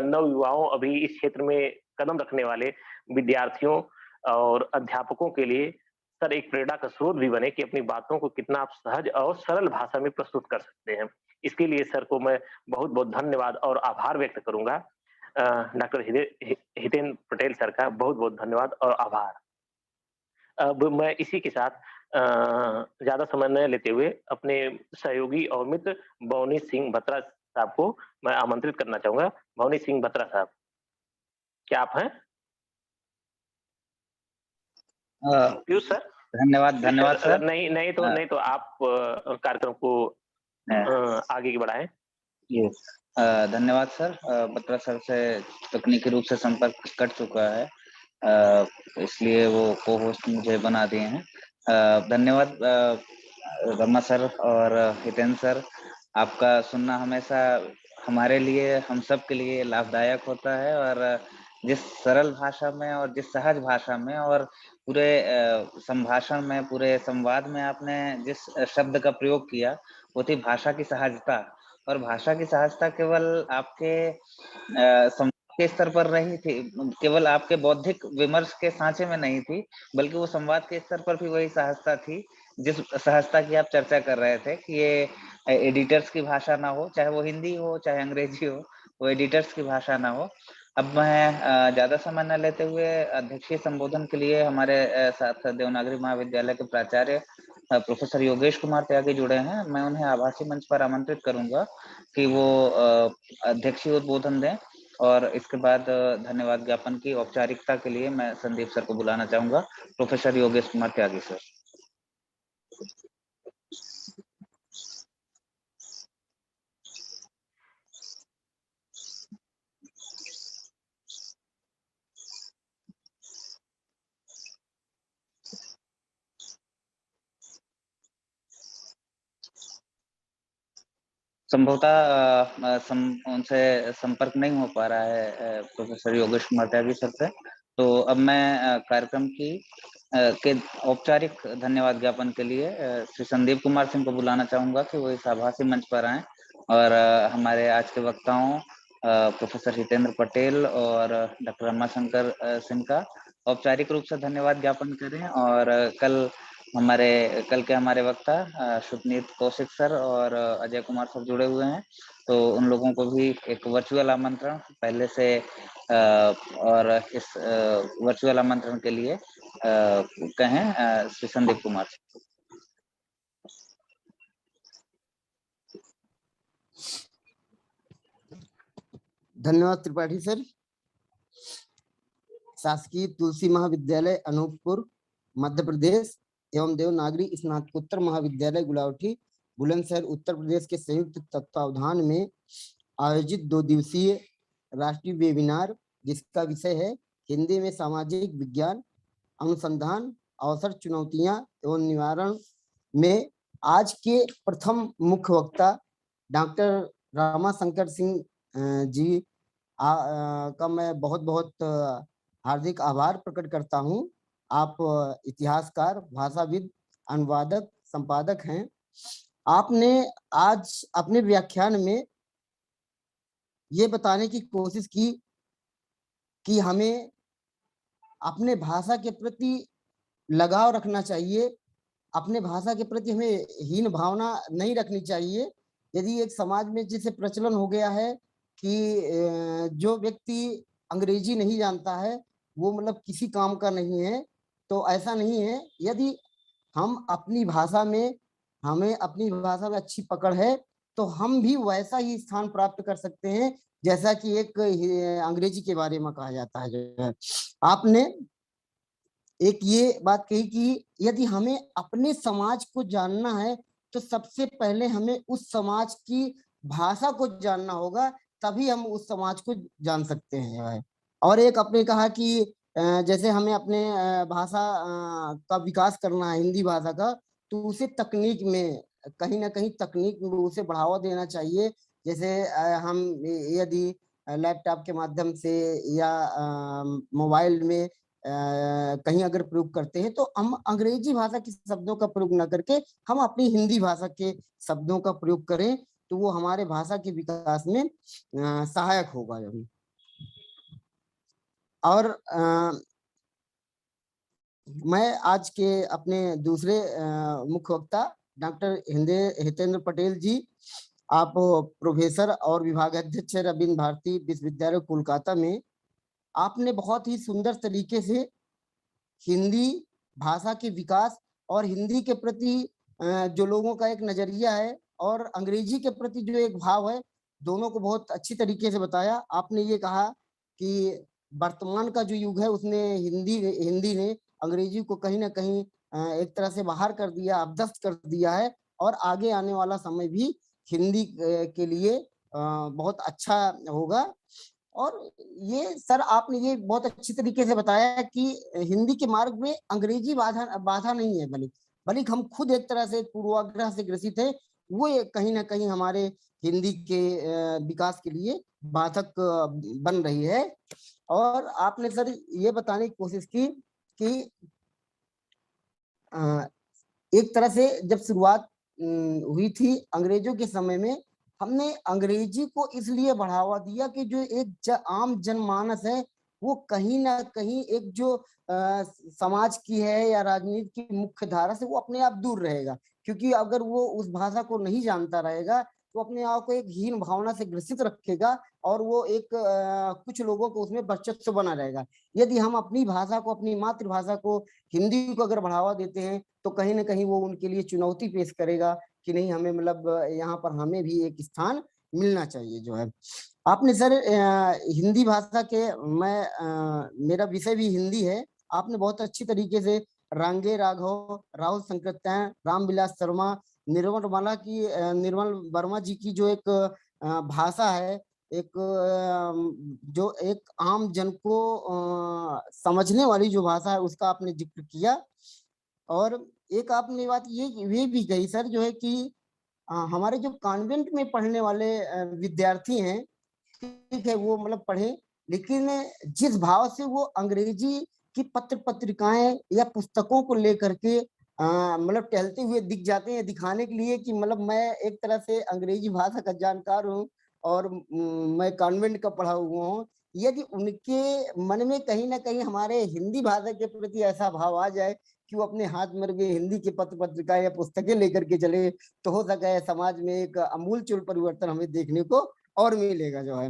नवयुवाओं अभी इस क्षेत्र में कदम रखने वाले विद्यार्थियों और अध्यापकों के लिए सर एक प्रेरणा का स्रोत भी बने कि अपनी बातों को कितना आप सहज और सरल भाषा में प्रस्तुत कर सकते हैं। इसके लिए सर को मैं बहुत-बहुत धन्यवाद और आभार व्यक्त करूँगा। डॉक्टर हितेंद्र पटेल सर का बहुत-बहुत धन्यवाद और आभार। अब मैं इसी के साथ ज़्यादा समय न लेते हुए अपने सहयोगी और मित्र भवनीश सिंह बत्रा साहब को मैं आमंत्रित करना चाहूँगा। भवनीश सिंह बत्रा साहब, क्या आप हैं? पीयूष सर? धन्यवाद धन्यवाद अगर सर। नहीं तो आप कार्यक्रम को आगे बढ़ाएँ। यस, धन्यवाद सर। बत्रा सर से तकनीकी रूप से संपर्क कट चुका है, इसलिए वो को-होस्ट मुझे बना दिए हैं। धन्यवाद रमा सर और हितेंद्र सर, आपका सुनना हमेशा हमारे लिए, हम सब के लिए लाभदायक होता है। और जिस सरल भाषा में और जिस सहज भाषा में और पूरे संभाषण में, पूरे संवाद में आपने जिस शब्द का प्रयोग किया, वो थी भाषा की सहजता। और भाषा की सहजता केवल आपके संवाद के स्तर पर नहीं थी, केवल आपके बौद्धिक विमर्श के साँचे में नहीं थी, बल्कि वो संवाद के स्तर पर भी वही सहजता थी, जिस सहजता की आप चर्चा कर रहे थे कि ये एडिटर्स की भाषा ना हो, चाहे वो हिंदी हो, चाहे अंग्रेजी हो, वो एडिटर्स की भाषा ना हो। अब मैं ज़्यादा समय न लेते हुए अध्यक्षीय संबोधन के लिए हमारे साथ देवनागरी महाविद्यालय के प्राचार्य प्रोफेसर योगेश कुमार त्यागी जुड़े हैं। मैं उन्हें आभासी मंच पर आमंत्रित करूँगा कि वो अध्यक्षीय उद्बोधन दें। और इसके बाद धन्यवाद ज्ञापन की औपचारिकता के लिए मैं संदीप सर को बुलाना चाहूँगा। प्रोफेसर योगेश कुमार त्यागी सर। संभवतः उनसे संपर्क नहीं हो पा रहा है प्रोफेसर योगेश कुमार त्यागी सर से। तो अब मैं कार्यक्रम की के औपचारिक धन्यवाद ज्ञापन के लिए श्री संदीप कुमार सिंह को बुलाना चाहूँगा कि वो इस आभासी मंच पर आएँ और हमारे आज के वक्ताओं प्रोफेसर हितेंद्र पटेल और डॉक्टर रमाशंकर सिंह का औपचारिक रूप से धन्यवाद ज्ञापन करें। और कल के हमारे वक्ता शुभनीत कौशिक सर और अजय कुमार सर जुड़े हुए हैं, तो उन लोगों को भी एक वर्चुअल आमंत्रण पहले से और इस वर्चुअल आमंत्रण के लिए कहें श्री संदीप कुमार। धन्यवाद त्रिपाठी सर। शासकीय तुलसी महाविद्यालय अनूपपुर मध्य प्रदेश एवं देवनागरी स्नातकोत्तर महाविद्यालय गुलावटी बुलंदशहर उत्तर प्रदेश के संयुक्त तत्वावधान में आयोजित 2 दिवसीय राष्ट्रीय वेबिनार, जिसका विषय है हिंदी में सामाजिक विज्ञान अनुसंधान अवसर, चुनौतियां एवं निवारण, में आज के प्रथम मुख्य वक्ता डॉक्टर रमाशंकर सिंह जी का मैं बहुत हार्दिक आभार प्रकट करता हूं। आप इतिहासकार, भाषाविद, अनुवादक, संपादक हैं। आपने आज अपने व्याख्यान में ये बताने की कोशिश की कि हमें अपने भाषा के प्रति लगाव रखना चाहिए, अपने भाषा के प्रति हमें हीन भावना नहीं रखनी चाहिए। यदि एक समाज में जिसे प्रचलन हो गया है कि जो व्यक्ति अंग्रेजी नहीं जानता है वो मतलब किसी काम का नहीं है, तो ऐसा नहीं है। यदि हम अपनी भाषा में, हमें अपनी भाषा में अच्छी पकड़ है, तो हम भी वैसा ही स्थान प्राप्त कर सकते हैं जैसा कि एक अंग्रेजी के बारे में कहा जाता है। जो है आपने एक ये बात कही कि यदि हमें अपने समाज को जानना है तो सबसे पहले हमें उस समाज की भाषा को जानना होगा, तभी हम उस समाज को जान सकते हैं। और एक आपने कहा कि जैसे हमें अपने भाषा का विकास करना है, हिंदी भाषा का, तो उसे तकनीक में कहीं ना कहीं तकनीक में उसे बढ़ावा देना चाहिए। जैसे हम यदि लैपटॉप के माध्यम से या मोबाइल में कहीं अगर प्रयोग करते हैं तो हम अंग्रेजी भाषा के शब्दों का प्रयोग न करके हम अपनी हिंदी भाषा के शब्दों का प्रयोग करें तो वो हमारे भाषा के विकास में सहायक होगा। और मैं आज के अपने दूसरे मुख्य वक्ता डॉक्टर हितेंद्र पटेल जी, आप प्रोफेसर और विभागाध्यक्ष रवींद्र भारती विश्वविद्यालय कोलकाता में, आपने बहुत ही सुंदर तरीके से हिंदी भाषा के विकास और हिंदी के प्रति जो लोगों का एक नजरिया है और अंग्रेजी के प्रति जो एक भाव है, दोनों को बहुत अच्छी तरीके से बताया। आपने ये कहा कि वर्तमान का जो युग है उसने हिंदी ने अंग्रेजी को कहीं ना कहीं एक तरह से बाहर कर दिया, अपदस्थ कर दिया है और आगे आने वाला समय भी हिंदी के लिए बहुत अच्छा होगा। और ये सर आपने ये बहुत अच्छी तरीके से बताया कि हिंदी के मार्ग में अंग्रेजी बाधा नहीं है, बल्कि हम खुद एक तरह से पूर्वाग्रह से ग्रसित है, वो कहीं ना कहीं हमारे हिंदी के विकास के लिए बाधक बन रही है। और आपने सर ये बताने की कोशिश की कि एक तरह से जब शुरुआत हुई थी अंग्रेजों के समय में, हमने अंग्रेजी को इसलिए बढ़ावा दिया कि जो एक आम जनमानस है वो कहीं ना कहीं एक जो समाज की है या राजनीति की मुख्य धारा से वो अपने आप दूर रहेगा, क्योंकि अगर वो उस भाषा को नहीं जानता रहेगा तो अपने आप को एक हीन भावना से ग्रसित रखेगा और वो एक कुछ लोगों को उसमें वर्चस्व बना रहेगा। यदि हम अपनी भाषा को, अपनी मातृभाषा को, हिंदी को अगर बढ़ावा देते हैं तो कहीं ना कहीं वो उनके लिए चुनौती पेश करेगा कि नहीं, हमें मतलब यहाँ पर हमें भी एक स्थान मिलना चाहिए जो है। आपने सर हिंदी भाषा के, मेरा विषय भी हिंदी है, आपने बहुत अच्छी तरीके से रांगे राघव, राहुल संकृत्यायन, रामविलास शर्मा, निर्मल वर्मा जी की जो एक भाषा है, एक जो एक आम जन को समझने वाली जो भाषा है उसका आपने जिक्र किया। और एक आपने बात ये भी कही सर जो है कि हमारे जो कॉन्वेंट में पढ़ने वाले विद्यार्थी हैं, ठीक है वो मतलब पढ़े, लेकिन जिस भाव से वो अंग्रेजी की पत्र पत्रिकाएं या पुस्तकों को लेकर के मतलब टहलते हुए दिख जाते हैं, दिखाने के लिए कि मतलब मैं एक तरह से अंग्रेजी भाषा का जानकार हूँ और मैं कॉन्वेंट का पढ़ा हुआ हूँ। यदि उनके मन में कहीं ना कहीं हमारे हिंदी भाषा के प्रति ऐसा भाव आ जाए कि वो अपने हाथ में लगे हिंदी के पत्र पत्रिकाएं या पुस्तकें लेकर के चले, तो हो सका है समाज में एक आमूलचूल परिवर्तन हमें देखने को और मिलेगा जो है।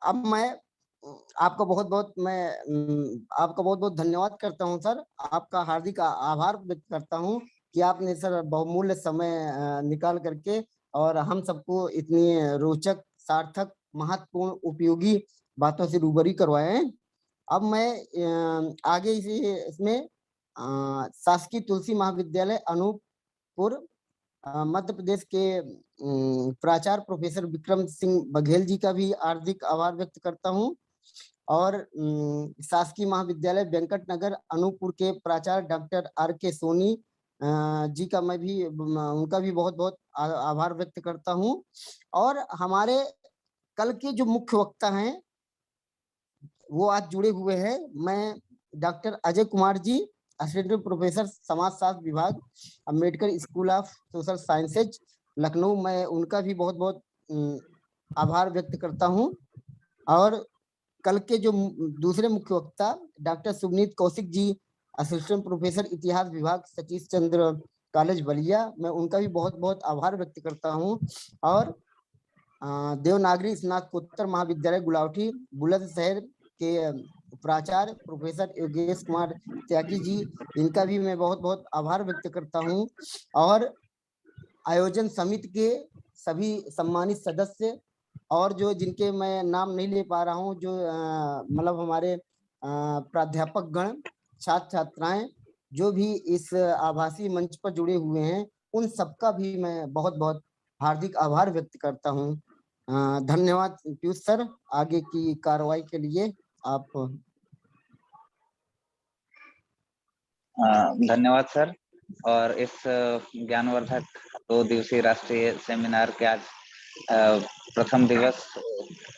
अब मैं आपका बहुत बहुत धन्यवाद करता हूं सर, आपका हार्दिक आभार व्यक्त करता हूं कि आपने सर बहुमूल्य समय निकाल करके और हम सबको इतनी रोचक, सार्थक, महत्वपूर्ण, उपयोगी बातों से रूबरू करवाए हैं। अब मैं आगे इसमें शासकीय तुलसी महाविद्यालय अनूपपुर मध्य प्रदेश के प्राचार्य प्रोफेसर विक्रम सिंह बघेल जी का भी हार्दिक आभार व्यक्त करता हूं और शासकीय महाविद्यालय वेंकट नगर अनूपपुर के प्राचार्य डॉक्टर R.K. सोनी जी का मैं भी उनका भी बहुत बहुत आभार व्यक्त करता हूं। और हमारे कल के जो मुख्य वक्ता हैं वो आज जुड़े हुए हैं, मैं doctor Ajay Kumar ji, assistant professor समाजशास्त्र विभाग, Ambedkar school of social sciences, Lucknow, मैं उनका भी बहुत बहुत आभार व्यक्त करता हूं। और कल के जो दूसरे मुख्य वक्ता doctor Sunit Kaushik ji, assistant professor इतिहास विभाग, सतीश चंद्र कॉलेज बलिया, मैं उनका भी बहुत बहुत आभार व्यक्त करता हूं। और देवनागरी स्नातकोत्तर महाविद्यालय गुलावटी बुलंदशहर के प्राचार्य प्रोफेसर योगेश कुमार त्यागी जी, इनका भी मैं बहुत बहुत आभार व्यक्त करता हूं। और आयोजन समिति के सभी सम्मानित सदस्य और जो जिनके मैं नाम नहीं ले पा रहा हूं, जो मतलब हमारे प्राध्यापक गण, छात्र छात्राएं जो भी इस आभासी मंच पर जुड़े हुए हैं, उन सबका भी मैं बहुत बहुत हार्दिक आभार व्यक्त करता हूं। धन्यवाद पीयूष सर, आगे की कार्रवाई के लिए आप। धन्यवाद सर। और इस ज्ञानवर्धक 2 दिवसीय राष्ट्रीय सेमिनार के आज प्रथम दिवस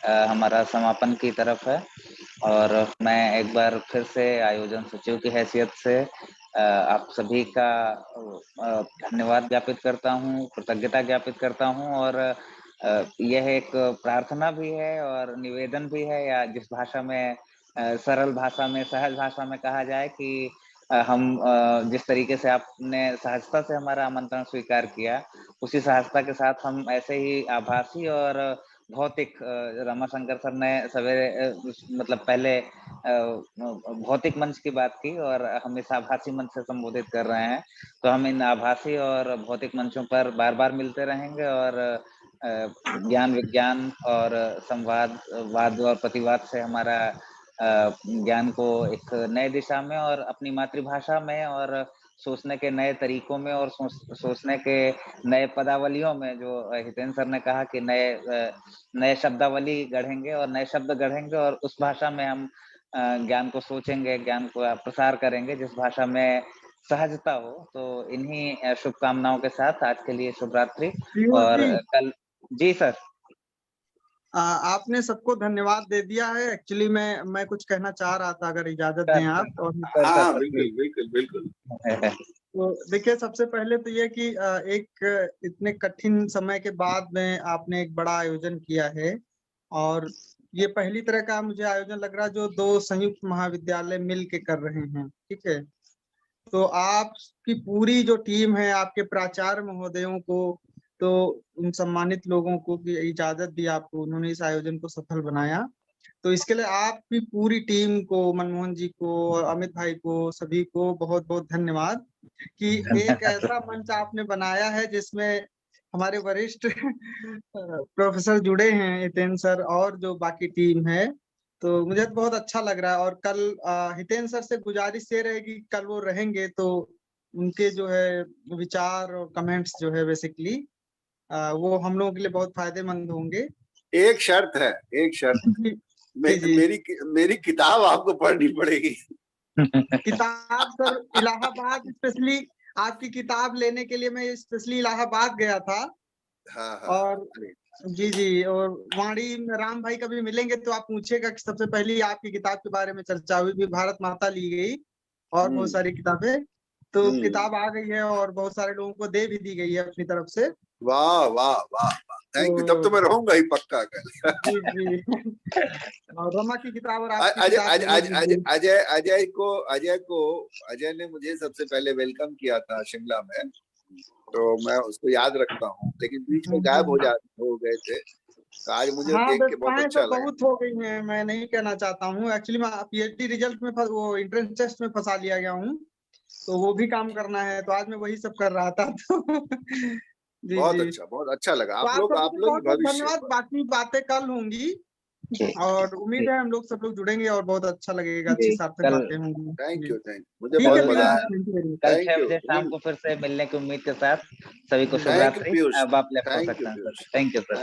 हमारा समापन की तरफ है। और मैं एक बार फिर से आयोजन सचिव की हैसियत से आप सभी का धन्यवाद ज्ञापित करता हूँ, कृतज्ञता ज्ञापित करता हूँ और यह एक प्रार्थना भी है और निवेदन भी है, या जिस भाषा में सरल भाषा में, सहज भाषा में कहा जाए कि हम जिस तरीके से आपने सहजता से हमारा आमंत्रण स्वीकार किया, उसी सहजता के साथ हम ऐसे ही आभासी और भौतिक, रमाशंकर सर ने सवेरे मतलब पहले भौतिक मंच की बात की और हम इस आभासी मंच से संबोधित कर रहे हैं, तो हम इन आभासी और भौतिक मंचों पर बार-बार मिलते रहेंगे और ज्ञान विज्ञान और संवाद, वाद और प्रतिवाद से हमारा ज्ञान को एक नए दिशा में और अपनी मातृभाषा में और सोचने के नए तरीकों में और सोचने के नए पदावलियों में, जो हितेन सर ने कहा कि नए शब्दावली गढ़ेंगे और नए शब्द गढ़ेंगे और उस भाषा में हम ज्ञान को सोचेंगे, ज्ञान को प्रसार करेंगे जिस भाषा में सहजता हो। तो इन्हीं शुभकामनाओं के साथ आज के लिए शुभ रात्रि। और कल जी सर। आपने सबको धन्यवाद दे दिया है। एक्चुअली मैं कुछ कहना चाह रहा था, अगर इजाजत दें आप। और हाँ बिल्कुल बिल्कुल बिल्कुल। तो देखिए, सबसे पहले तो ये कि एक इतने कठिन समय के बाद में आपने एक बड़ा आयोजन किया है और ये पहली तरह का मुझे आयोजन लग रहा है जो दो संयुक्त महाविद्यालय मिल के कर रहे हैं, ठीक है। तो आपकी पूरी जो टीम है, आपके प्राचार्य महोदयों को, तो उन सम्मानित लोगों को की इजाजत दी आपको, उन्होंने इस आयोजन को सफल बनाया। तो इसके लिए आपकी पूरी टीम को, मनमोहन जी को और अमित भाई को, सभी को बहुत बहुत धन्यवाद कि एक ऐसा मंच आपने बनाया है जिसमें हमारे वरिष्ठ प्रोफेसर जुड़े हैं, हितेन सर और जो बाकी टीम है। तो मुझे बहुत अच्छा लग रहा है। और कल हितेन सर से गुजारिश ये रहेगी, कल वो रहेंगे तो उनके जो है विचार और कमेंट्स जो है बेसिकली वो हम लोगों के लिए बहुत फायदेमंद होंगे। एक शर्त है, एक शर्त मेरी किताब आपको पढ़नी पड़ेगी। किताब सर, इलाहाबाद स्पेशली आपकी किताब लेने के लिए मैं स्पेशली इलाहाबाद गया था। हाँ। और जी, और वाणी में राम भाई कभी मिलेंगे तो आप पूछेगा कि सबसे पहले आपकी किताब के बारे में चर्चा हुई भी, भारत माता ली गई और बहुत सारी किताबें। तो किताब आ गई है और बहुत सारे लोगों को दे भी दी गई है अपनी तरफ से। वाह वाह वाह, थैंक यू। तब तो मैं रहूंगा ही पक्का कल। जी और रमा की किताब और अजय ने मुझे सबसे पहले वेलकम किया था शिमला में, तो मैं उसको याद रखता हूँ, लेकिन बीच में गायब हो गए थे। तो आज मुझे देख के बहुत अच्छा लगा। बहुत हो गई है, मैं नहीं कहना चाहता हूँ। एक्चुअली मैं पीएचडी रिजल्ट में वो एंट्रेंस टेस्ट में फंसा लिया गया हूँ, तो वो भी काम करना है, तो आज मैं वही सब कर रहा था। तो बहुत अच्छा लगा। आप लोग भविष्य, धन्यवाद। बाकी बातें कल होंगी और उम्मीद है हम लोग सब लोग जुड़ेंगे और बहुत अच्छा लगेगा, अच्छी सार्थक बातें होंगी। थैंक यू, मुझे बहुत मजा आया। कल 6 बजे शाम को फिर से मिलने की उम्मीद के साथ सभी को शुभ रात्रि। अब आप लेफ्ट हो सकते हैं। Thank you sir.